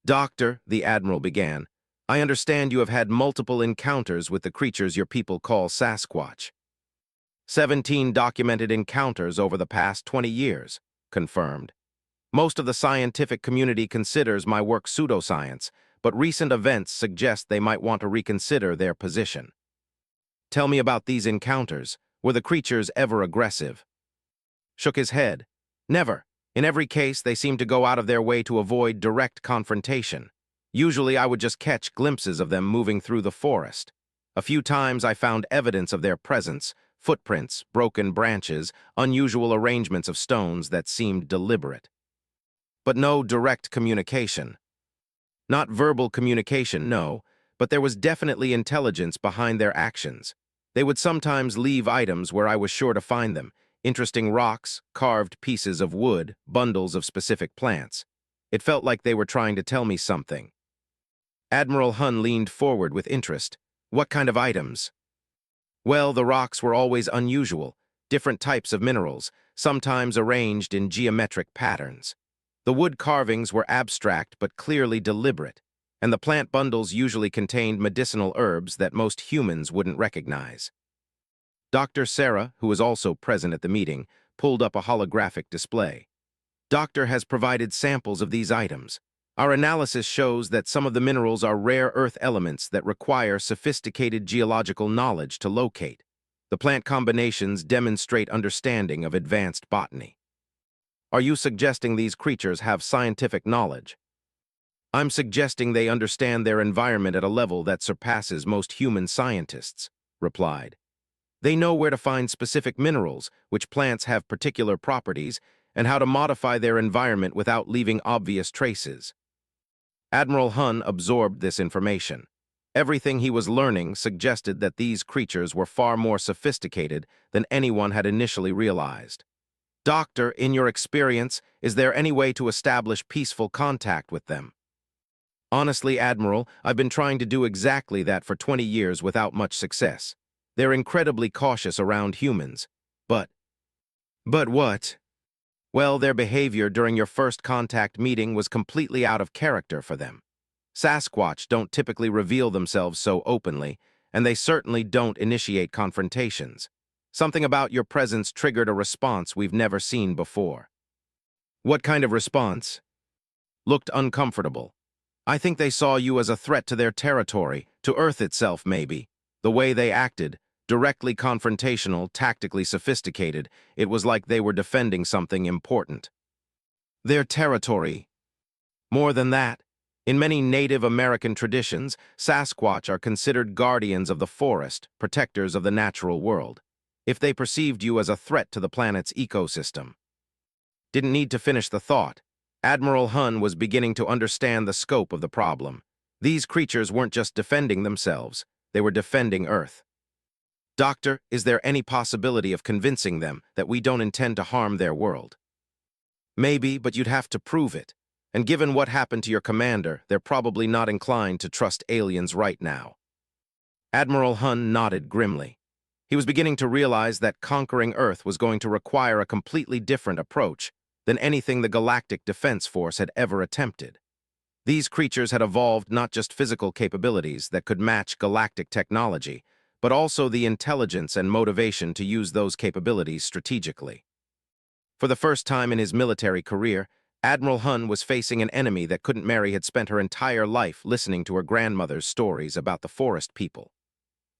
A: Doctor, the Admiral began, I understand you have had multiple encounters with the creatures your people call Sasquatch. 17 documented encounters over the past 20 years, confirmed. Most of the scientific community considers my work pseudoscience, but recent events suggest they might want to reconsider their position. Tell me about these encounters. Were the creatures ever aggressive? Shook his head. Never. In every case, they seemed to go out of their way to avoid direct confrontation. Usually, I would just catch glimpses of them moving through the forest. A few times, I found evidence of their presence, footprints, broken branches, unusual arrangements of stones that seemed deliberate. But no direct communication. Not verbal communication, no, but there was definitely intelligence behind their actions. They would sometimes leave items where I was sure to find them, interesting rocks, carved pieces of wood, bundles of specific plants. It felt like they were trying to tell me something. Admiral Hun leaned forward with interest. What kind of items? Well, the rocks were always unusual, different types of minerals, sometimes arranged in geometric patterns. The wood carvings were abstract but clearly deliberate, and the plant bundles usually contained medicinal herbs that most humans wouldn't recognize. Dr. Sarah, who was also present at the meeting, pulled up a holographic display. Doctor has provided samples of these items. Our analysis shows that some of the minerals are rare earth elements that require sophisticated geological knowledge to locate. The plant combinations demonstrate understanding of advanced botany. Are you suggesting these creatures have scientific knowledge? I'm suggesting they understand their environment at a level that surpasses most human scientists, replied. They know where to find specific minerals, which plants have particular properties, and how to modify their environment without leaving obvious traces. Admiral Hun absorbed this information. Everything he was learning suggested that these creatures were far more sophisticated than anyone had initially realized. Doctor, in your experience, is there any way to establish peaceful contact with them? Honestly, Admiral, I've been trying to do exactly that for 20 years without much success. They're incredibly cautious around humans. But what? Well, their behavior during your first contact meeting was completely out of character for them. Sasquatch don't typically reveal themselves so openly, and they certainly don't initiate confrontations. Something about your presence triggered a response we've never seen before. What kind of response? Looked uncomfortable. I think they saw you as a threat to their territory, to Earth itself maybe. The way they acted, directly confrontational, tactically sophisticated, it was like they were defending something important. Their territory. More than that, in many Native American traditions, Sasquatch are considered guardians of the forest, protectors of the natural world. If they perceived you as a threat to the planet's ecosystem. Didn't need to finish the thought. Admiral Hun was beginning to understand the scope of the problem. These creatures weren't just defending themselves, they were defending Earth. Doctor, is there any possibility of convincing them that we don't intend to harm their world? Maybe, but you'd have to prove it. And given what happened to your commander, they're probably not inclined to trust aliens right now. Admiral Hun nodded grimly. He was beginning to realize that conquering Earth was going to require a completely different approach than anything the Galactic Defense Force had ever attempted. These creatures had evolved not just physical capabilities that could match galactic technology, but also the intelligence and motivation to use those capabilities strategically. For the first time in his military career, Admiral Hun was facing an enemy that Mary had spent her entire life listening to her grandmother's stories about the forest people.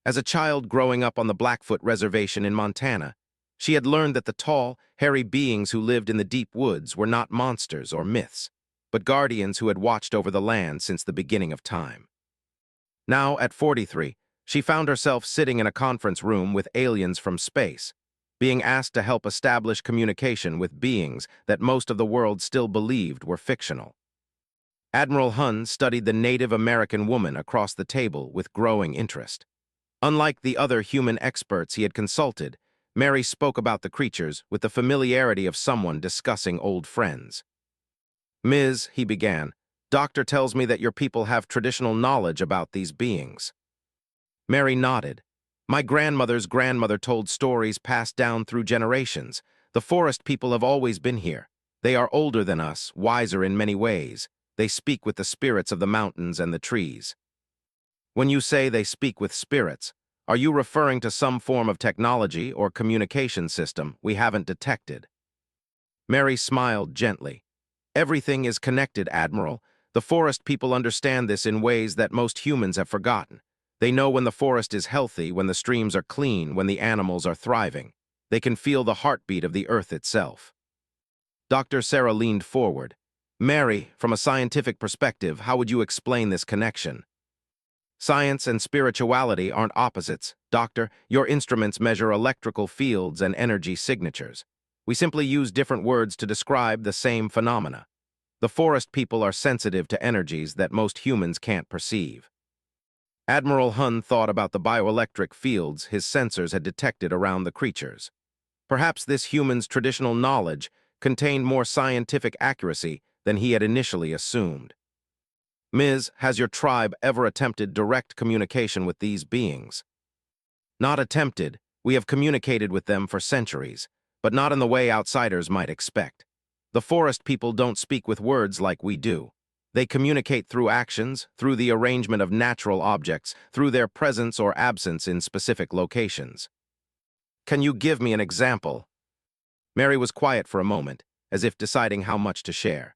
A: As a child growing up on the Blackfoot Reservation in Montana, she had learned that the tall, hairy beings who lived in the deep woods were not monsters or myths, but guardians who had watched over the land since the beginning of time. Now, at 43, she found herself sitting in a conference room with aliens from space, being asked to help establish communication with beings that most of the world still believed were fictional. Admiral Hun studied the Native American woman across the table with growing interest. Unlike the other human experts he had consulted, Mary spoke about the creatures with the familiarity of someone discussing old friends. Ms., he began, Doctor tells me that your people have traditional knowledge about these beings. Mary nodded. My grandmother's grandmother told stories passed down through generations. The forest people have always been here. They are older than us, wiser in many ways. They speak with the spirits of the mountains and the trees. When you say they speak with spirits, are you referring to some form of technology or communication system we haven't detected? Mary smiled gently. Everything is connected, Admiral. The forest people understand this in ways that most humans have forgotten. They know when the forest is healthy, when the streams are clean, when the animals are thriving. They can feel the heartbeat of the earth itself. Dr. Sarah leaned forward. Mary, from a scientific perspective, how would you explain this connection? Science and spirituality aren't opposites. Doctor, your instruments measure electrical fields and energy signatures. We simply use different words to describe the same phenomena. The forest people are sensitive to energies that most humans can't perceive. Admiral Hun thought about the bioelectric fields his sensors had detected around the creatures. Perhaps this human's traditional knowledge contained more scientific accuracy than he had initially assumed. Ms., has your tribe ever attempted direct communication with these beings? Not attempted. We have communicated with them for centuries, but not in the way outsiders might expect. The forest people don't speak with words like we do. They communicate through actions, through the arrangement of natural objects, through their presence or absence in specific locations. Can you give me an example? Mary was quiet for a moment, as if deciding how much to share.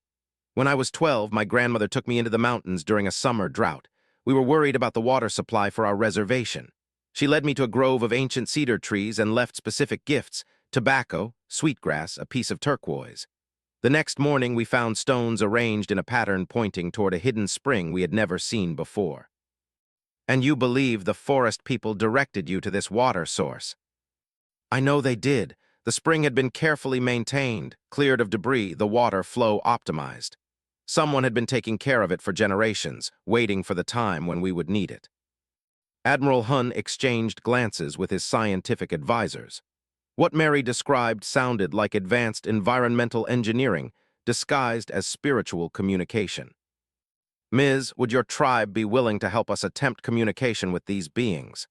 A: When I was 12, my grandmother took me into the mountains during a summer drought. We were worried about the water supply for our reservation. She led me to a grove of ancient cedar trees and left specific gifts: tobacco, sweetgrass, a piece of turquoise. The next morning, we found stones arranged in a pattern pointing toward a hidden spring we had never seen before. And you believe the forest people directed you to this water source? I know they did. The spring had been carefully maintained, cleared of debris, the water flow optimized. Someone had been taking care of it for generations, waiting for the time when we would need it. Admiral Hun exchanged glances with his scientific advisors. What Mary described sounded like advanced environmental engineering disguised as spiritual communication. Ms., would your tribe be willing to help us attempt communication with these beings?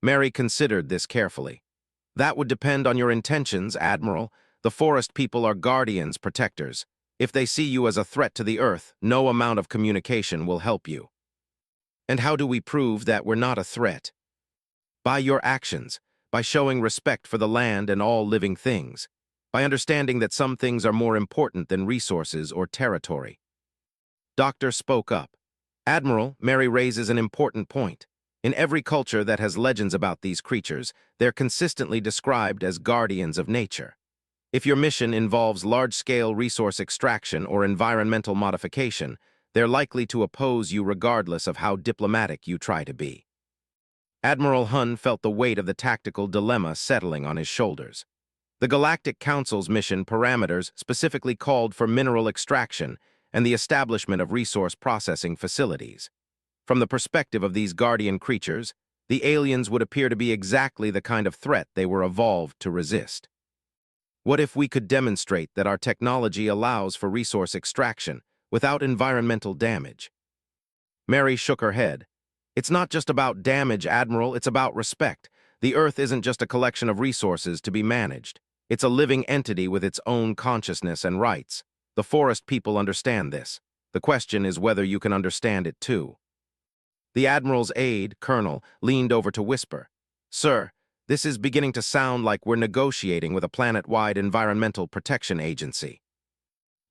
A: Mary considered this carefully. That would depend on your intentions, Admiral. The forest people are guardians, protectors. If they see you as a threat to the Earth, no amount of communication will help you. And how do we prove that we're not a threat? By your actions, by showing respect for the land and all living things, by understanding that some things are more important than resources or territory. Doctor spoke up. Admiral, Mary raises an important point. In every culture that has legends about these creatures, they're consistently described as guardians of nature. If your mission involves large-scale resource extraction or environmental modification, they're likely to oppose you regardless of how diplomatic you try to be. Admiral Hun felt the weight of the tactical dilemma settling on his shoulders. The Galactic Council's mission parameters specifically called for mineral extraction and the establishment of resource processing facilities. From the perspective of these guardian creatures, the aliens would appear to be exactly the kind of threat they were evolved to resist. What if we could demonstrate that our technology allows for resource extraction without environmental damage? Mary shook her head. It's not just about damage, Admiral, it's about respect. The Earth isn't just a collection of resources to be managed. It's a living entity with its own consciousness and rights. The forest people understand this. The question is whether you can understand it too. The Admiral's aide, Colonel, leaned over to whisper, "Sir, this is beginning to sound like we're negotiating with a planet-wide environmental protection agency."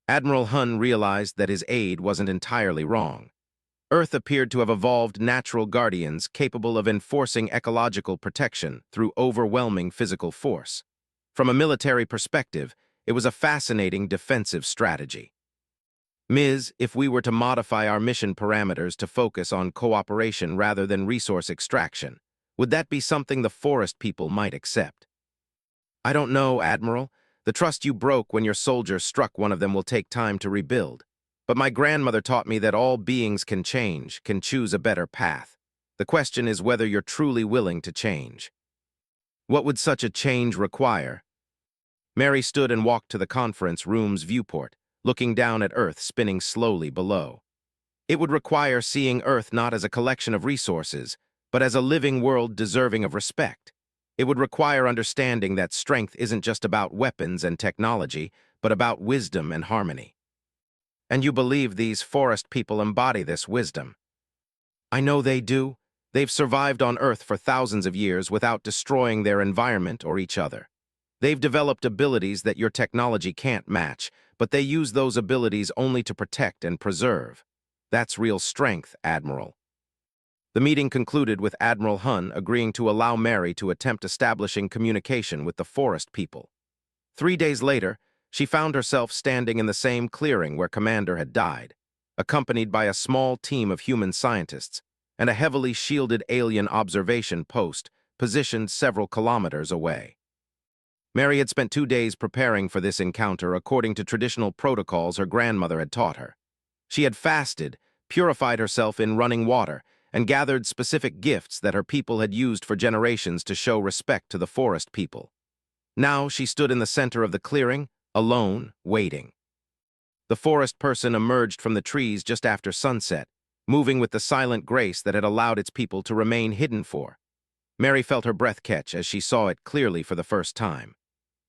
A: Admiral Hun realized that his aide wasn't entirely wrong. Earth appeared to have evolved natural guardians capable of enforcing ecological protection through overwhelming physical force. From a military perspective, it was a fascinating defensive strategy. Ms., if we were to modify our mission parameters to focus on cooperation rather than resource extraction, would that be something the forest people might accept? I don't know, Admiral. The trust you broke when your soldier struck one of them will take time to rebuild. But my grandmother taught me that all beings can change, can choose a better path. The question is whether you're truly willing to change. What would such a change require? Mary stood and walked to the conference room's viewport, looking down at Earth spinning slowly below. It would require seeing Earth not as a collection of resources, but as a living world deserving of respect. It would require understanding that strength isn't just about weapons and technology, but about wisdom and harmony. And you believe these forest people embody this wisdom? I know they do. They've survived on Earth for thousands of years without destroying their environment or each other. They've developed abilities that your technology can't match, but they use those abilities only to protect and preserve. That's real strength, Admiral. The meeting concluded with Admiral Hun agreeing to allow Mary to attempt establishing communication with the forest people. 3 days later, she found herself standing in the same clearing where Commander had died, accompanied by a small team of human scientists and a heavily shielded alien observation post positioned several kilometers away. Mary had spent 2 days preparing for this encounter according to traditional protocols her grandmother had taught her. She had fasted, purified herself in running water, and gathered specific gifts that her people had used for generations to show respect to the forest people. Now she stood in the center of the clearing, alone, waiting. The forest person emerged from the trees just after sunset, moving with the silent grace that had allowed its people to remain hidden for. Mary felt her breath catch as she saw it clearly for the first time.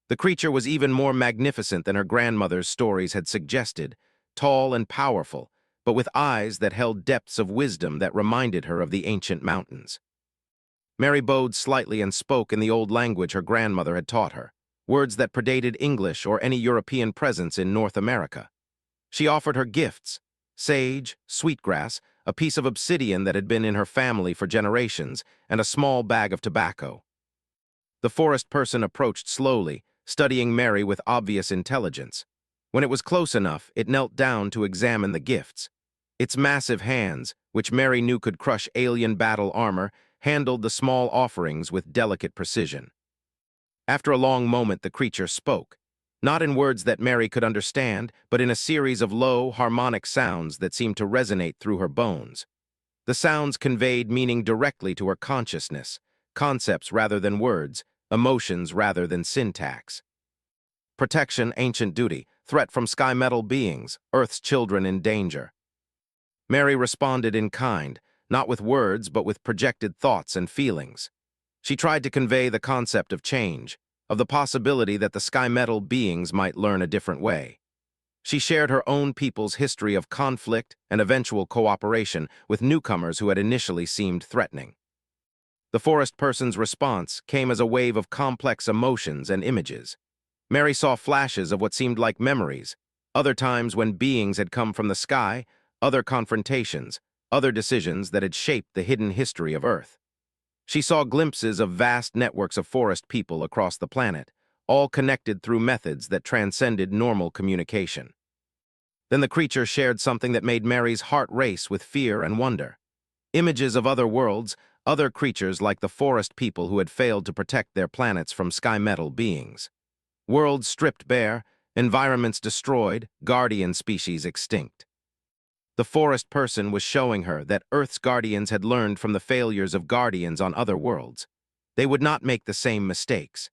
A: The creature was even more magnificent than her grandmother's stories had suggested, tall and powerful, but with eyes that held depths of wisdom that reminded her of the ancient mountains. Mary bowed slightly and spoke in the old language her grandmother had taught her, words that predated English or any European presence in North America. She offered her gifts: sage, sweetgrass, a piece of obsidian that had been in her family for generations, and a small bag of tobacco. The forest person approached slowly, studying Mary with obvious intelligence. When it was close enough, it knelt down to examine the gifts. Its massive hands, which Mary knew could crush alien battle armor, handled the small offerings with delicate precision. After a long moment, the creature spoke, not in words that Mary could understand, but in a series of low, harmonic sounds that seemed to resonate through her bones. The sounds conveyed meaning directly to her consciousness, concepts rather than words, emotions rather than syntax. Protection, ancient duty, threat from sky metal beings, Earth's children in danger. Mary responded in kind, not with words but with projected thoughts and feelings. She tried to convey the concept of change, of the possibility that the sky metal beings might learn a different way. She shared her own people's history of conflict and eventual cooperation with newcomers who had initially seemed threatening. The forest person's response came as a wave of complex emotions and images. Mary saw flashes of what seemed like memories, other times when beings had come from the sky, other confrontations, other decisions that had shaped the hidden history of Earth. She saw glimpses of vast networks of forest people across the planet, all connected through methods that transcended normal communication. Then the creature shared something that made Mary's heart race with fear and wonder. Images of other worlds, other creatures like the forest people who had failed to protect their planets from sky metal beings. Worlds stripped bare, environments destroyed, guardian species extinct. The forest person was showing her that Earth's guardians had learned from the failures of guardians on other worlds. They would not make the same mistakes.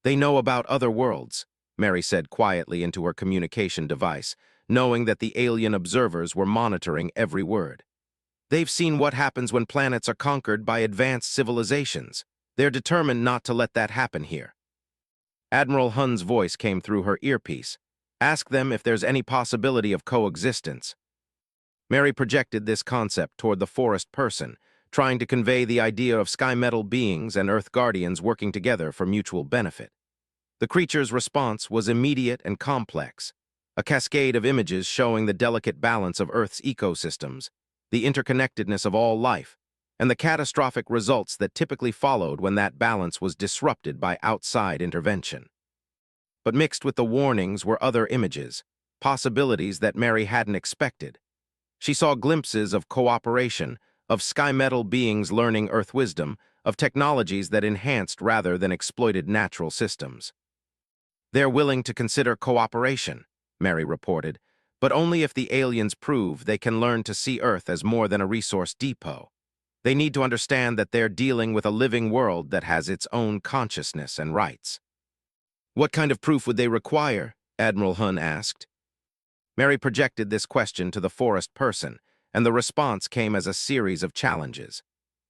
A: "They know about other worlds," Mary said quietly into her communication device, knowing that the alien observers were monitoring every word. "They've seen what happens when planets are conquered by advanced civilizations. They're determined not to let that happen here." Admiral Hunn's voice came through her earpiece. "Ask them if there's any possibility of coexistence." Mary projected this concept toward the forest person, trying to convey the idea of sky metal beings and Earth guardians working together for mutual benefit. The creature's response was immediate and complex, a cascade of images showing the delicate balance of Earth's ecosystems, the interconnectedness of all life, and the catastrophic results that typically followed when that balance was disrupted by outside intervention. But mixed with the warnings were other images, possibilities that Mary hadn't expected. She saw glimpses of cooperation, of sky metal beings learning Earth wisdom, of technologies that enhanced rather than exploited natural systems. "They're willing to consider cooperation," Mary reported, "but only if the aliens prove they can learn to see Earth as more than a resource depot. They need to understand that they're dealing with a living world that has its own consciousness and rights." "What kind of proof would they require?" Admiral Hunn asked. Mary projected this question to the forest person, and the response came as a series of challenges.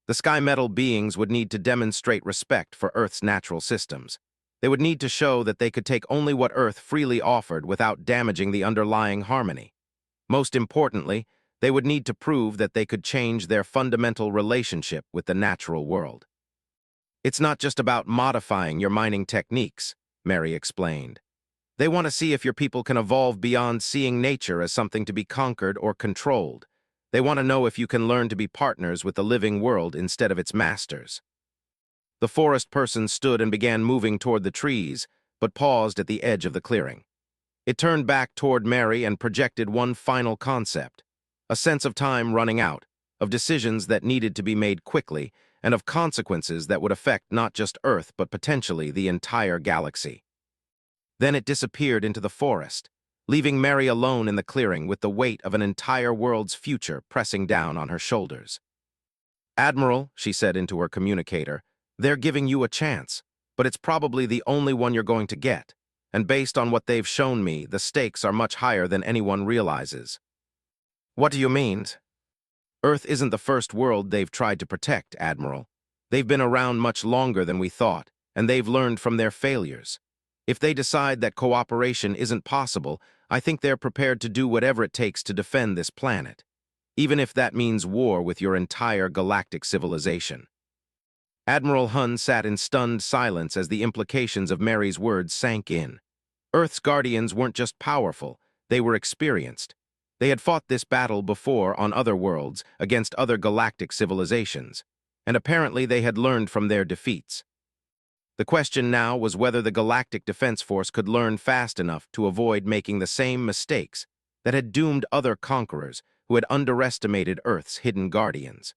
A: The sky metal beings would need to demonstrate respect for Earth's natural systems. They would need to show that they could take only what Earth freely offered without damaging the underlying harmony. Most importantly, they would need to prove that they could change their fundamental relationship with the natural world. "It's not just about modifying your mining techniques," Mary explained. "They want to see if your people can evolve beyond seeing nature as something to be conquered or controlled. They want to know if you can learn to be partners with the living world instead of its masters." The forest person stood and began moving toward the trees, but paused at the edge of the clearing. It turned back toward Mary and projected one final concept: a sense of time running out, of decisions that needed to be made quickly, and of consequences that would affect not just Earth but potentially the entire galaxy. Then it disappeared into the forest, leaving Mary alone in the clearing with the weight of an entire world's future pressing down on her shoulders. "Admiral," she said into her communicator, "they're giving you a chance, but it's probably the only one you're going to get. and based on what they've shown me, the stakes are much higher than anyone realizes. What do you mean? Earth isn't the first world they've tried to protect, Admiral. They've been around much longer than we thought, and they've learned from their failures. If they decide that cooperation isn't possible, I think they're prepared to do whatever it takes to defend this planet, even if that means war with your entire galactic civilization. Admiral Hun sat in stunned silence as the implications of Mary's words sank in. Earth's guardians weren't just powerful, they were experienced. They had fought this battle before on other worlds against other galactic civilizations, and apparently they had learned from their defeats. The question now was whether the Galactic Defense Force could learn fast enough to avoid making the same mistakes that had doomed other conquerors who had underestimated Earth's hidden guardians.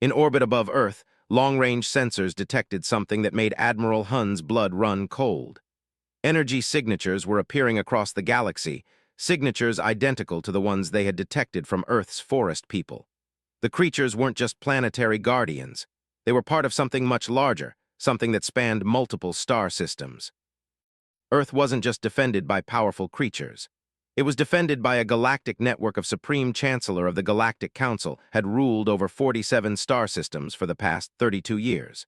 A: In orbit above Earth, long-range sensors detected something that made Admiral Hun's blood run cold. Energy signatures were appearing across the galaxy, signatures identical to the ones they had detected from Earth's forest people. The creatures weren't just planetary guardians. They were part of something much larger, something that spanned multiple star systems. Earth wasn't just defended by powerful creatures. It was defended by a galactic network of Supreme Chancellor of the Galactic Council had ruled over 47 star systems for the past 32 years.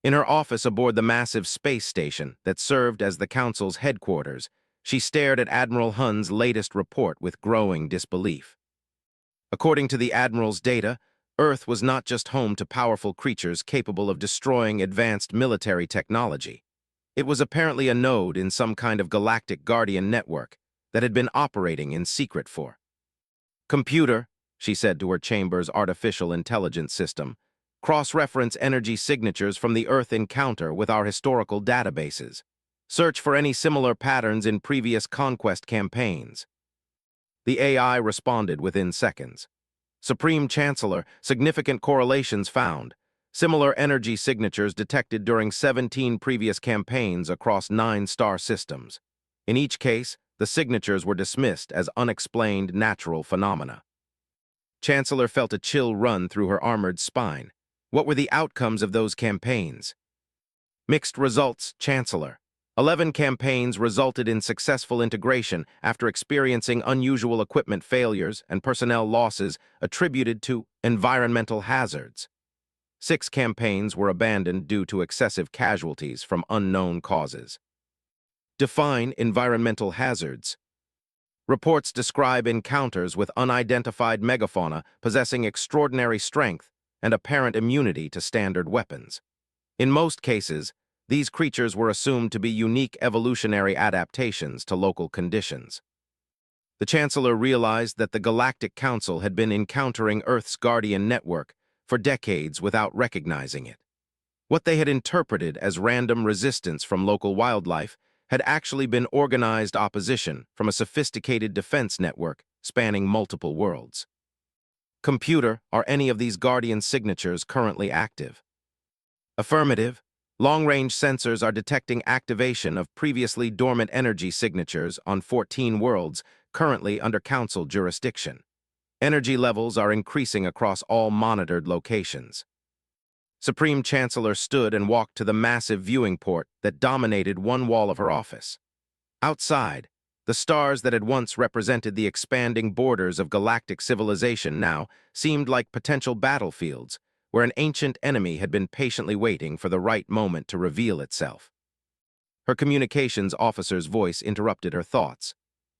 A: In her office aboard the massive space station that served as the Council's headquarters, she stared at Admiral Hun's latest report with growing disbelief. According to the Admiral's data, Earth was not just home to powerful creatures capable of destroying advanced military technology. It was apparently a node in some kind of galactic guardian network that had been operating in secret for. "Computer," she said to her chamber's artificial intelligence system, "cross-reference energy signatures from the Earth encounter with our historical databases. Search for any similar patterns in previous conquest campaigns." The AI responded within seconds. "Supreme Chancellor, significant correlations found. Similar energy signatures detected during 17 previous campaigns across 9 star systems. In each case, the signatures were dismissed as unexplained natural phenomena." Chancellor felt a chill run through her armored spine. What were the outcomes of those campaigns? "Mixed results, Chancellor. 11 campaigns resulted in successful integration after experiencing unusual equipment failures and personnel losses attributed to environmental hazards. 6 campaigns were abandoned due to excessive casualties from unknown causes." Define environmental hazards. Reports describe encounters with unidentified megafauna possessing extraordinary strength and apparent immunity to standard weapons. In most cases, these creatures were assumed to be unique evolutionary adaptations to local conditions. The Chancellor realized that the Galactic Council had been encountering Earth's guardian network for decades without recognizing it. What they had interpreted as random resistance from local wildlife had actually been organized opposition from a sophisticated defense network spanning multiple worlds. "Computer, are any of these guardian signatures currently active?" Affirmative. Long-range sensors are detecting activation of previously dormant energy signatures on 14 worlds currently under Council jurisdiction. Energy levels are increasing across all monitored locations. Supreme Chancellor stood and walked to the massive viewing port that dominated one wall of her office. Outside, the stars that had once represented the expanding borders of galactic civilization now seemed like potential battlefields, where an ancient enemy had been patiently waiting for the right moment to reveal itself. Her communications officer's voice interrupted her thoughts.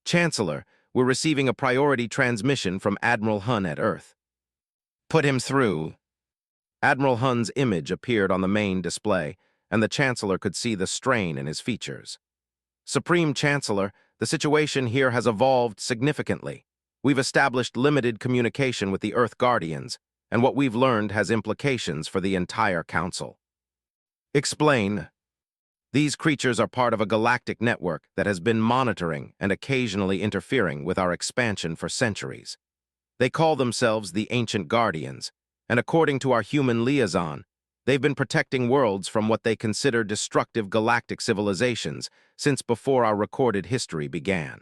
A: "Chancellor, we're receiving a priority transmission from Admiral Hun at Earth." "Put him through." Admiral Hun's image appeared on the main display, and the Chancellor could see the strain in his features. "Supreme Chancellor, the situation here has evolved significantly. We've established limited communication with the Earth Guardians, and what we've learned has implications for the entire Council." "Explain." "These creatures are part of a galactic network that has been monitoring and occasionally interfering with our expansion for centuries. They call themselves the Ancient Guardians, and according to our human liaison, they've been protecting worlds from what they consider destructive galactic civilizations since before our recorded history began."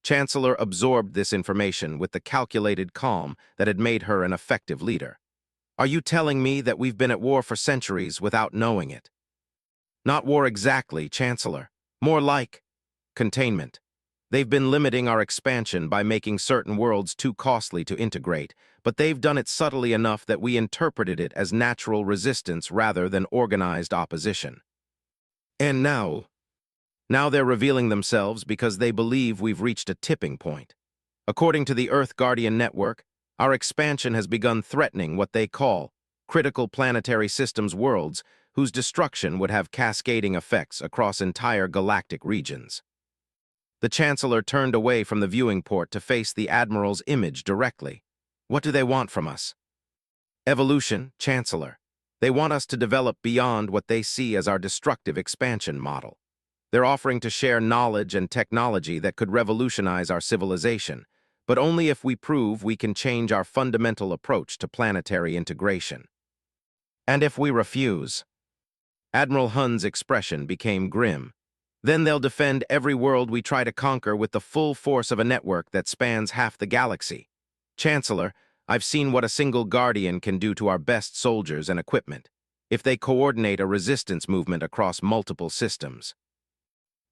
A: Chancellor absorbed this information with the calculated calm that had made her an effective leader. "Are you telling me that we've been at war for centuries without knowing it?" "Not war exactly, Chancellor. More like containment. They've been limiting our expansion by making certain worlds too costly to integrate, but they've done it subtly enough that we interpreted it as natural resistance rather than organized opposition. And now they're revealing themselves because they believe we've reached a tipping point. According to the Earth Guardian Network, our expansion has begun threatening what they call critical planetary systems worlds whose destruction would have cascading effects across entire galactic regions. The Chancellor turned away from the viewing port to face the Admiral's image directly. What do they want from us? Evolution, Chancellor. They want us to develop beyond what they see as our destructive expansion model. They're offering to share knowledge and technology that could revolutionize our civilization, but only if we prove we can change our fundamental approach to planetary integration. And if we refuse? Admiral Hunn's expression became grim. Then they'll defend every world we try to conquer with the full force of a network that spans half the galaxy. Chancellor, I've seen what a single Guardian can do to our best soldiers and equipment, if they coordinate a resistance movement across multiple systems.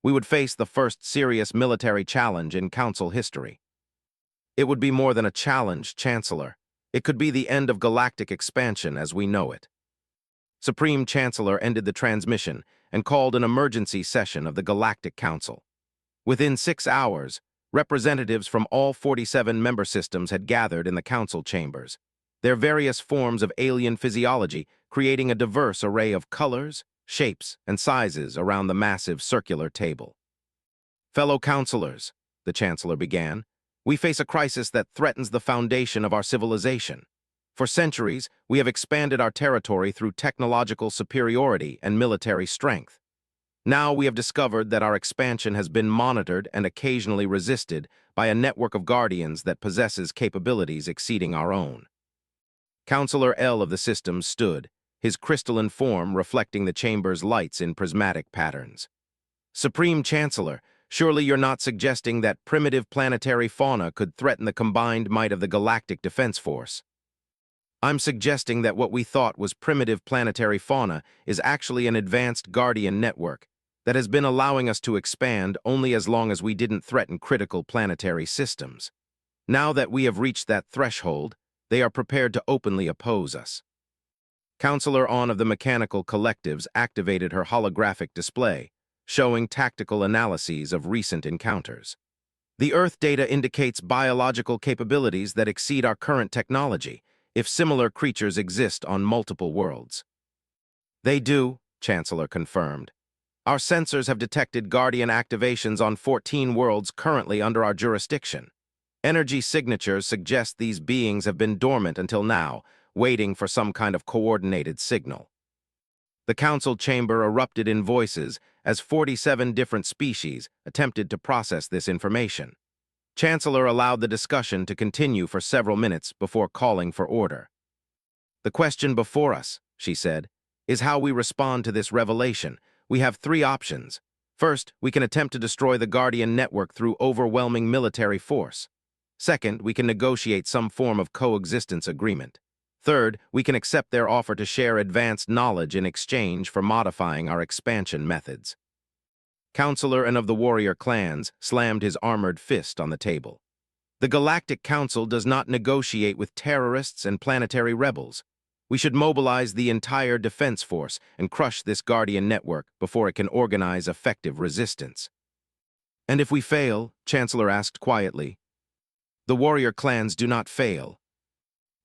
A: We would face the first serious military challenge in Council history. It would be more than a challenge, Chancellor. It could be the end of galactic expansion as we know it. Supreme Chancellor ended the transmission and called an emergency session of the Galactic Council. Within 6 hours, representatives from all 47 member systems had gathered in the council chambers, their various forms of alien physiology creating a diverse array of colors, shapes, and sizes around the massive circular table. Fellow councilors, the Chancellor began, we face a crisis that threatens the foundation of our civilization. For centuries, we have expanded our territory through technological superiority and military strength. Now we have discovered that our expansion has been monitored and occasionally resisted by a network of guardians that possesses capabilities exceeding our own. Counselor L of the system stood, his crystalline form reflecting the chamber's lights in prismatic patterns. Supreme Chancellor, surely you're not suggesting that primitive planetary fauna could threaten the combined might of the Galactic Defense Force? I'm suggesting that what we thought was primitive planetary fauna is actually an advanced Guardian network that has been allowing us to expand only as long as we didn't threaten critical planetary systems. Now that we have reached that threshold, they are prepared to openly oppose us. Counselor On of the Mechanical Collectives activated her holographic display, showing tactical analyses of recent encounters. The Earth data indicates biological capabilities that exceed our current technology, if similar creatures exist on multiple worlds. They do, Chancellor confirmed. Our sensors have detected Guardian activations on 14 worlds currently under our jurisdiction. Energy signatures suggest these beings have been dormant until now, waiting for some kind of coordinated signal. The council chamber erupted in voices as 47 different species attempted to process this information. Chancellor allowed the discussion to continue for several minutes before calling for order. The question before us, she said, is how we respond to this revelation. We have 3 options. First, we can attempt to destroy the Guardian network through overwhelming military force. Second, we can negotiate some form of coexistence agreement. Third, we can accept their offer to share advanced knowledge in exchange for modifying our expansion methods. Counselor and of the warrior clans slammed his armored fist on the table. The Galactic Council does not negotiate with terrorists and planetary rebels. We should mobilize the entire defense force and crush this Guardian network before it can organize effective resistance. And if we fail, Chancellor asked quietly. The warrior clans do not fail.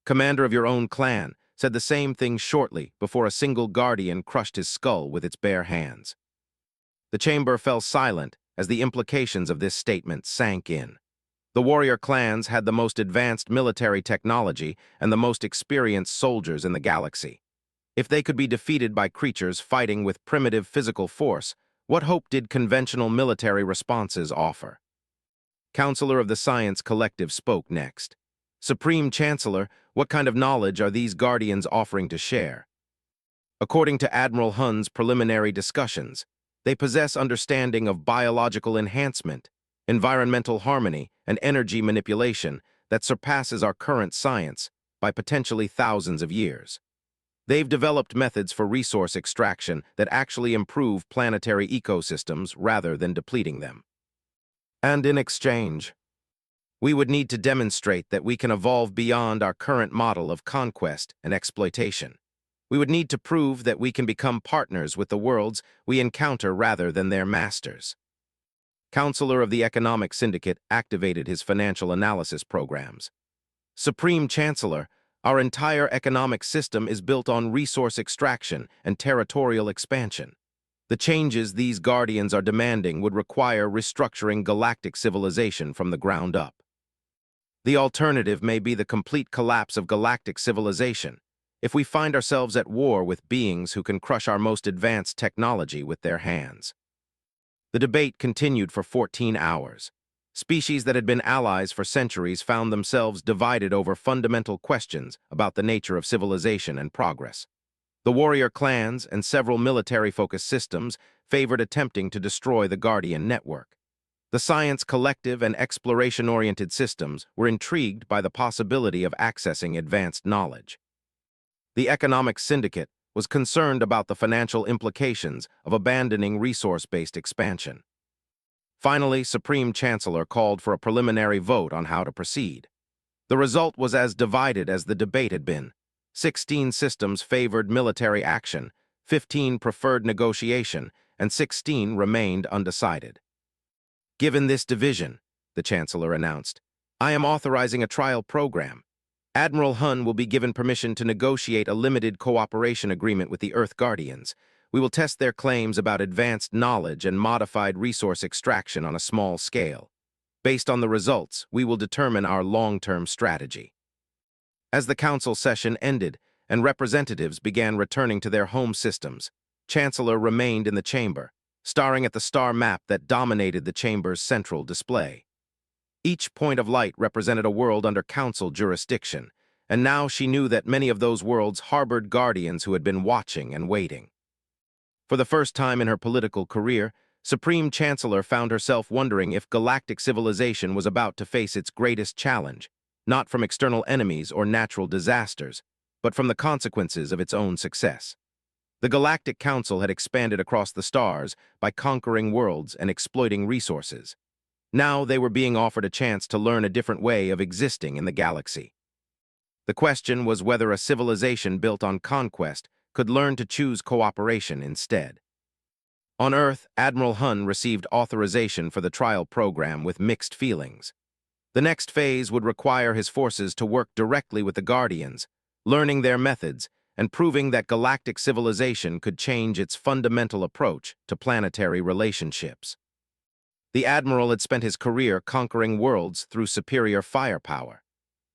A: Commander of your own clan said the same thing shortly before a single Guardian crushed his skull with its bare hands. The chamber fell silent as the implications of this statement sank in. The warrior clans had the most advanced military technology and the most experienced soldiers in the galaxy. If they could be defeated by creatures fighting with primitive physical force, what hope did conventional military responses offer? Counselor of the Science Collective spoke next. Supreme Chancellor, what kind of knowledge are these Guardians offering to share? According to Admiral Hunn's preliminary discussions, they possess understanding of biological enhancement, environmental harmony, and energy manipulation that surpasses our current science by potentially thousands of years. They've developed methods for resource extraction that actually improve planetary ecosystems rather than depleting them. And in exchange, we would need to demonstrate that we can evolve beyond our current model of conquest and exploitation. We would need to prove that we can become partners with the worlds we encounter rather than their masters. Counselor of the Economic Syndicate activated his financial analysis programs. Supreme Chancellor, our entire economic system is built on resource extraction and territorial expansion. The changes these guardians are demanding would require restructuring galactic civilization from the ground up. The alternative may be the complete collapse of galactic civilization, if we find ourselves at war with beings who can crush our most advanced technology with their hands. The debate continued for 14 hours. Species that had been allies for centuries found themselves divided over fundamental questions about the nature of civilization and progress. The warrior clans and several military-focused systems favored attempting to destroy the Guardian network. The science collective and exploration-oriented systems were intrigued by the possibility of accessing advanced knowledge. The Economic Syndicate was concerned about the financial implications of abandoning resource-based expansion. Finally, Supreme Chancellor called for a preliminary vote on how to proceed. The result was as divided as the debate had been. 16 systems favored military action, 15 preferred negotiation, and 16 remained undecided. Given this division, the Chancellor announced, I am authorizing a trial program. Admiral Hun will be given permission to negotiate a limited cooperation agreement with the Earth Guardians. We will test their claims about advanced knowledge and modified resource extraction on a small scale. Based on the results, we will determine our long-term strategy. As the council session ended and representatives began returning to their home systems, Chancellor remained in the chamber, staring at the star map that dominated the chamber's central display. Each point of light represented a world under council jurisdiction, and now she knew that many of those worlds harbored guardians who had been watching and waiting. For the first time in her political career, Supreme Chancellor found herself wondering if galactic civilization was about to face its greatest challenge, not from external enemies or natural disasters, but from the consequences of its own success. The Galactic Council had expanded across the stars by conquering worlds and exploiting resources. Now they were being offered a chance to learn a different way of existing in the galaxy. The question was whether a civilization built on conquest could learn to choose cooperation instead. On Earth, Admiral Hun received authorization for the trial program with mixed feelings. The next phase would require his forces to work directly with the Guardians, learning their methods and proving that galactic civilization could change its fundamental approach to planetary relationships. The Admiral had spent his career conquering worlds through superior firepower.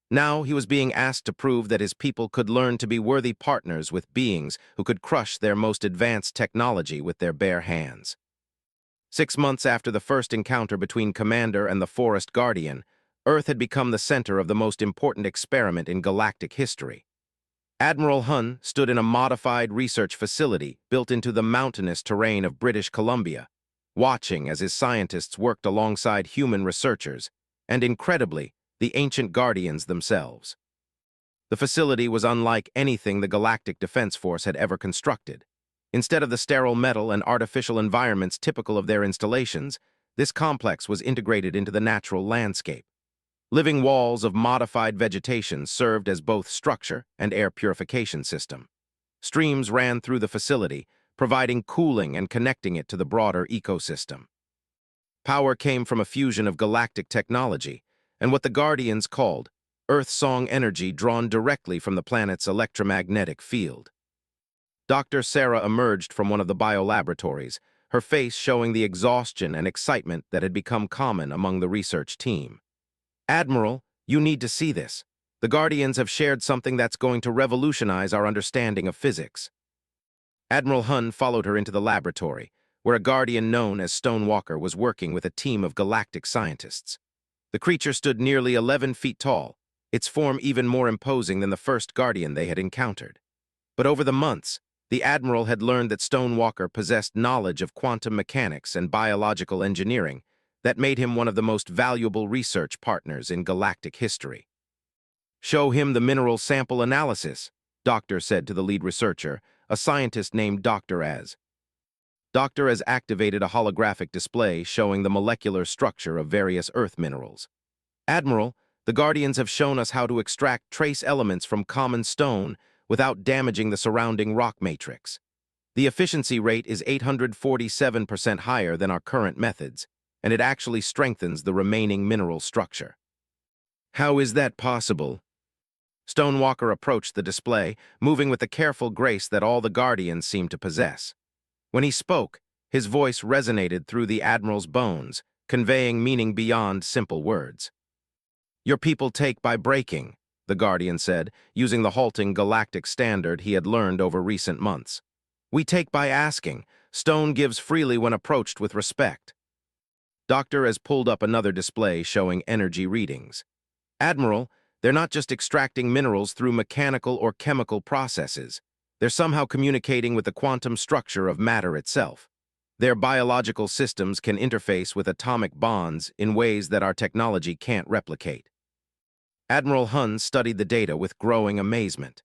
A: Now he was being asked to prove that his people could learn to be worthy partners with beings who could crush their most advanced technology with their bare hands. 6 months after the first encounter between Commander and the Forest Guardian, Earth had become the center of the most important experiment in galactic history. Admiral Hun stood in a modified research facility built into the mountainous terrain of British Columbia, watching as his scientists worked alongside human researchers, and incredibly, the ancient Guardians themselves. The facility was unlike anything the Galactic Defense Force had ever constructed. Instead of the sterile metal and artificial environments typical of their installations, this complex was integrated into the natural landscape. Living walls of modified vegetation served as both structure and air purification system. Streams ran through the facility, providing cooling and connecting it to the broader ecosystem. Power came from a fusion of galactic technology and what the Guardians called Earth-song energy drawn directly from the planet's electromagnetic field. Dr. Sarah emerged from one of the biolaboratories, her face showing the exhaustion and excitement that had become common among the research team. Admiral, you need to see this. The Guardians have shared something that's going to revolutionize our understanding of physics. Admiral Hun followed her into the laboratory, where a Guardian known as Stonewalker was working with a team of galactic scientists. The creature stood nearly 11 feet tall, its form even more imposing than the first Guardian they had encountered. But over the months, the Admiral had learned that Stonewalker possessed knowledge of quantum mechanics and biological engineering that made him one of the most valuable research partners in galactic history. Show him the mineral sample analysis, Doctor said to the lead researcher, a scientist named Dr. Az. Dr. Az activated a holographic display showing the molecular structure of various Earth minerals. Admiral, the Guardians have shown us how to extract trace elements from common stone without damaging the surrounding rock matrix. The efficiency rate is 847% higher than our current methods, and it actually strengthens the remaining mineral structure. How is that possible? Stonewalker approached the display, moving with the careful grace that all the Guardians seemed to possess. When he spoke, his voice resonated through the Admiral's bones, conveying meaning beyond simple words. Your people take by breaking, the Guardian said, using the halting galactic standard he had learned over recent months. We take by asking. Stone gives freely when approached with respect. Doctor has pulled up another display showing energy readings. Admiral, they're not just extracting minerals through mechanical or chemical processes. They're somehow communicating with the quantum structure of matter itself. Their biological systems can interface with atomic bonds in ways that our technology can't replicate. Admiral Hun studied the data with growing amazement.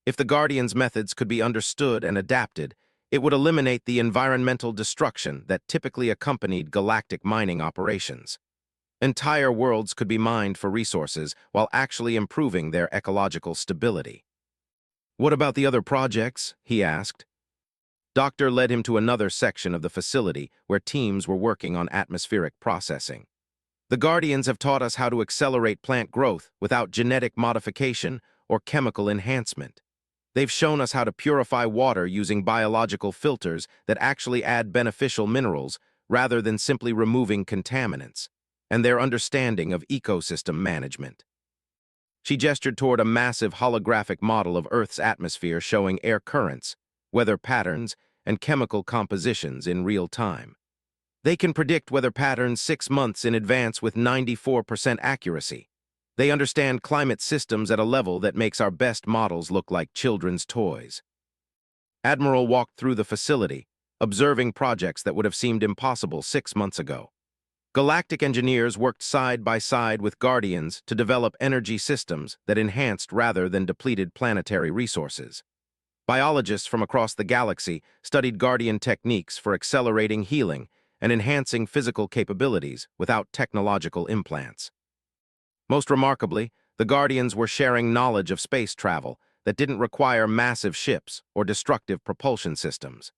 A: If the Guardians' methods could be understood and adapted, it would eliminate the environmental destruction that typically accompanied galactic mining operations. Entire worlds could be mined for resources while actually improving their ecological stability. What about the other projects? He asked. Doctor led him to another section of the facility where teams were working on atmospheric processing. The Guardians have taught us how to accelerate plant growth without genetic modification or chemical enhancement. They've shown us how to purify water using biological filters that actually add beneficial minerals rather than simply removing contaminants, and their understanding of ecosystem management. She gestured toward a massive holographic model of Earth's atmosphere showing air currents, weather patterns, and chemical compositions in real time. They can predict weather patterns 6 months in advance with 94% accuracy. They understand climate systems at a level that makes our best models look like children's toys. Admiral walked through the facility, observing projects that would have seemed impossible 6 months ago. Galactic engineers worked side by side with Guardians to develop energy systems that enhanced rather than depleted planetary resources. Biologists from across the galaxy studied Guardian techniques for accelerating healing and enhancing physical capabilities without technological implants. Most remarkably, the Guardians were sharing knowledge of space travel that didn't require massive ships or destructive propulsion systems.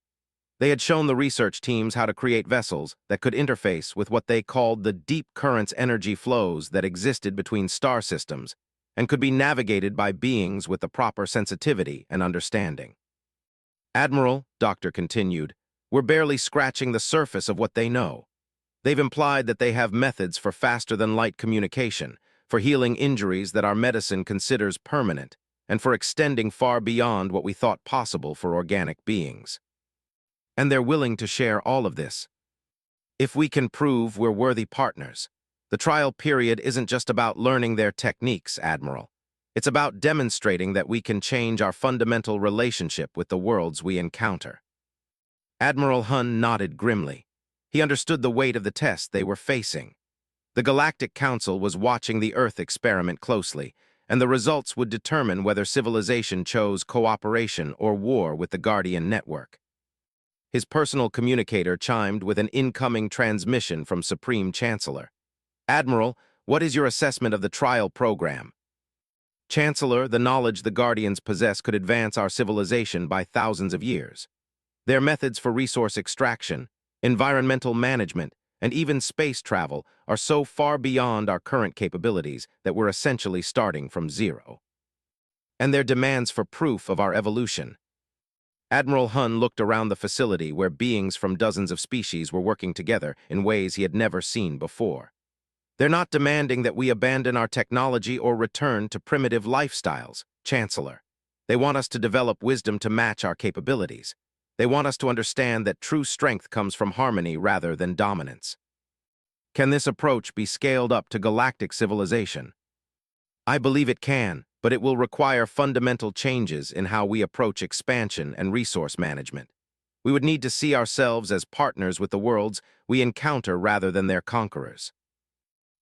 A: They had shown the research teams how to create vessels that could interface with what they called the deep currents energy flows that existed between star systems and could be navigated by beings with the proper sensitivity and understanding. Admiral, Doctor continued, we're barely scratching the surface of what they know. They've implied that they have methods for faster-than-light communication, for healing injuries that our medicine considers permanent, and for extending far beyond what we thought possible for organic beings. And they're willing to share all of this. If we can prove we're worthy partners, the trial period isn't just about learning their techniques, Admiral. It's about demonstrating that we can change our fundamental relationship with the worlds we encounter. Admiral Hun nodded grimly. He understood the weight of the test they were facing. The Galactic Council was watching the Earth experiment closely, and the results would determine whether civilization chose cooperation or war with the Guardian network. His personal communicator chimed with an incoming transmission from Supreme Chancellor. Admiral, what is your assessment of the trial program? Chancellor, the knowledge the Guardians possess could advance our civilization by thousands of years. Their methods for resource extraction, environmental management, and even space travel are so far beyond our current capabilities that we're essentially starting from zero. And their demands for proof of our evolution. Admiral Hun looked around the facility where beings from dozens of species were working together in ways he had never seen before. They're not demanding that we abandon our technology or return to primitive lifestyles, Chancellor. They want us to develop wisdom to match our capabilities. They want us to understand that true strength comes from harmony rather than dominance. Can this approach be scaled up to galactic civilization? I believe it can, but it will require fundamental changes in how we approach expansion and resource management. We would need to see ourselves as partners with the worlds we encounter rather than their conquerors.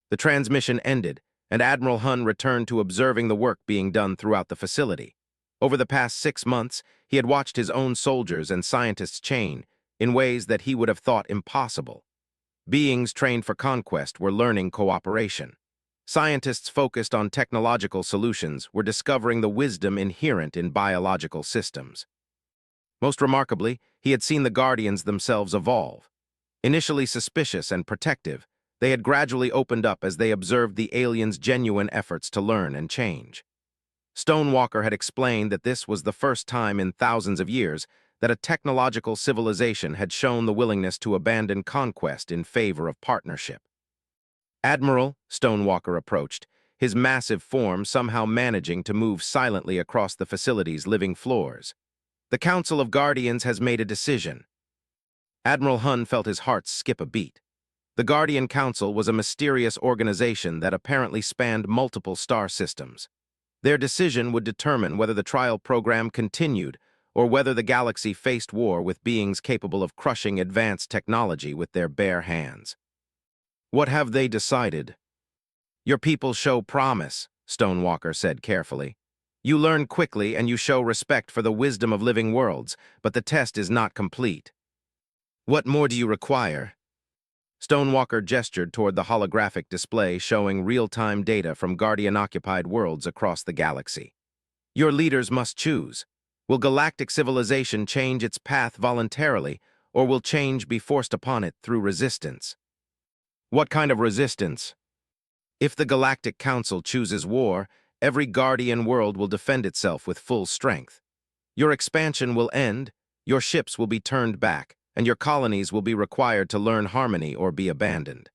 A: The transmission ended, and Admiral Hun returned to observing the work being done throughout the facility. Over the past 6 months, he had watched his own soldiers and scientists change in ways that he would have thought impossible. Beings trained for conquest were learning cooperation. Scientists focused on technological solutions were discovering the wisdom inherent in biological systems. Most remarkably, he had seen the Guardians themselves evolve. Initially suspicious and protective, they had gradually opened up as they observed the aliens' genuine efforts to learn and change. Stonewalker had explained that this was the first time in thousands of years that a technological civilization had shown the willingness to abandon conquest in favor of partnership. Admiral, Stonewalker approached, his massive form somehow managing to move silently across the facility's living floors. The Council of Guardians has made a decision. Admiral Hun felt his heart skip a beat. The Guardian Council was a mysterious organization that apparently spanned multiple star systems. Their decision would determine whether the trial program continued or whether the galaxy faced war with beings capable of crushing advanced technology with their bare hands. What have they decided? Your people show promise, Stonewalker said carefully. You learn quickly and you show respect for the wisdom of living worlds, but the test is not complete. What more do you require? Stonewalker gestured toward the holographic display showing real-time data from Guardian-occupied worlds across the galaxy. Your leaders must choose. Will galactic civilization change its path voluntarily, or will change be forced upon it through resistance? What kind of resistance? If the Galactic Council chooses war, every Guardian world will defend itself with full strength. Your expansion will end, your ships will be turned back, and your colonies will be required to learn harmony or be abandoned.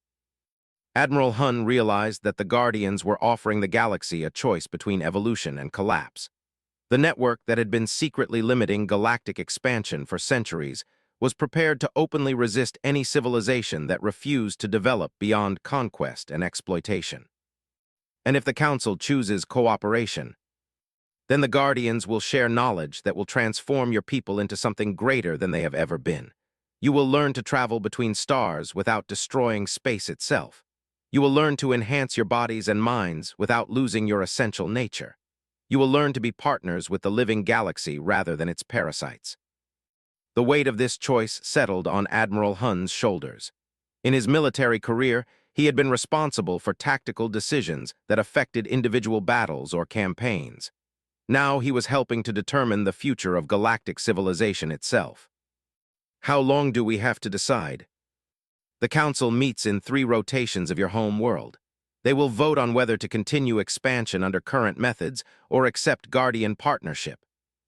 A: Admiral Hun realized that the Guardians were offering the galaxy a choice between evolution and collapse. The network that had been secretly limiting galactic expansion for centuries was prepared to openly resist any civilization that refused to develop beyond conquest and exploitation. And if the Council chooses cooperation, then the Guardians will share knowledge that will transform your people into something greater than they have ever been. You will learn to travel between stars without destroying space itself. You will learn to enhance your bodies and minds without losing your essential nature. You will learn to be partners with the living galaxy rather than its parasites. The weight of this choice settled on Admiral Hun's shoulders. In his military career, he had been responsible for tactical decisions that affected individual battles or campaigns. Now he was helping to determine the future of galactic civilization itself. How long do we have to decide? The Council meets in 3 rotations of your home world. They will vote on whether to continue expansion under current methods or accept Guardian partnership.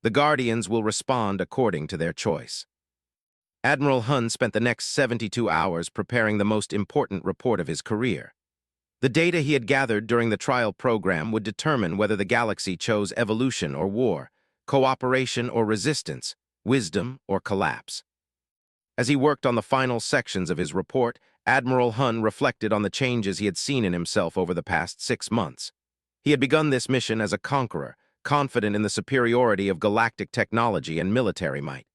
A: The Guardians will respond according to their choice. Admiral Hun spent the next 72 hours preparing the most important report of his career. The data he had gathered during the trial program would determine whether the galaxy chose evolution or war, cooperation or resistance, wisdom or collapse. As he worked on the final sections of his report, Admiral Hun reflected on the changes he had seen in himself over the past 6 months. He had begun this mission as a conqueror, confident in the superiority of galactic technology and military might.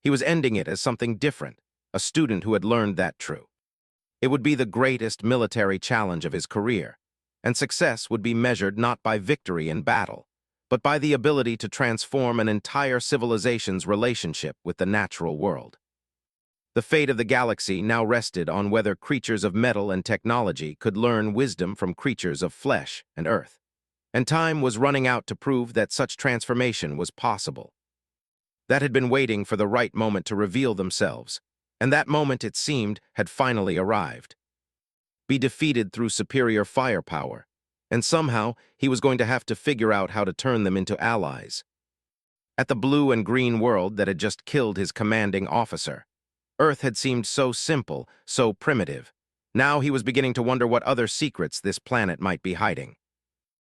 A: He was ending it as something different, a student who had learned that true. It would be the greatest military challenge of his career, and success would be measured not by victory in battle, but by the ability to transform an entire civilization's relationship with the natural world. The fate of the galaxy now rested on whether creatures of metal and technology could learn wisdom from creatures of flesh and earth. And time was running out to prove that such transformation was possible. That had been waiting for the right moment to reveal themselves, and that moment, it seemed, had finally arrived. Be defeated through superior firepower, and somehow he was going to have to figure out how to turn them into allies. At the blue and green world that had just killed his commanding officer, Earth had seemed so simple, so primitive. Now he was beginning to wonder what other secrets this planet might be hiding.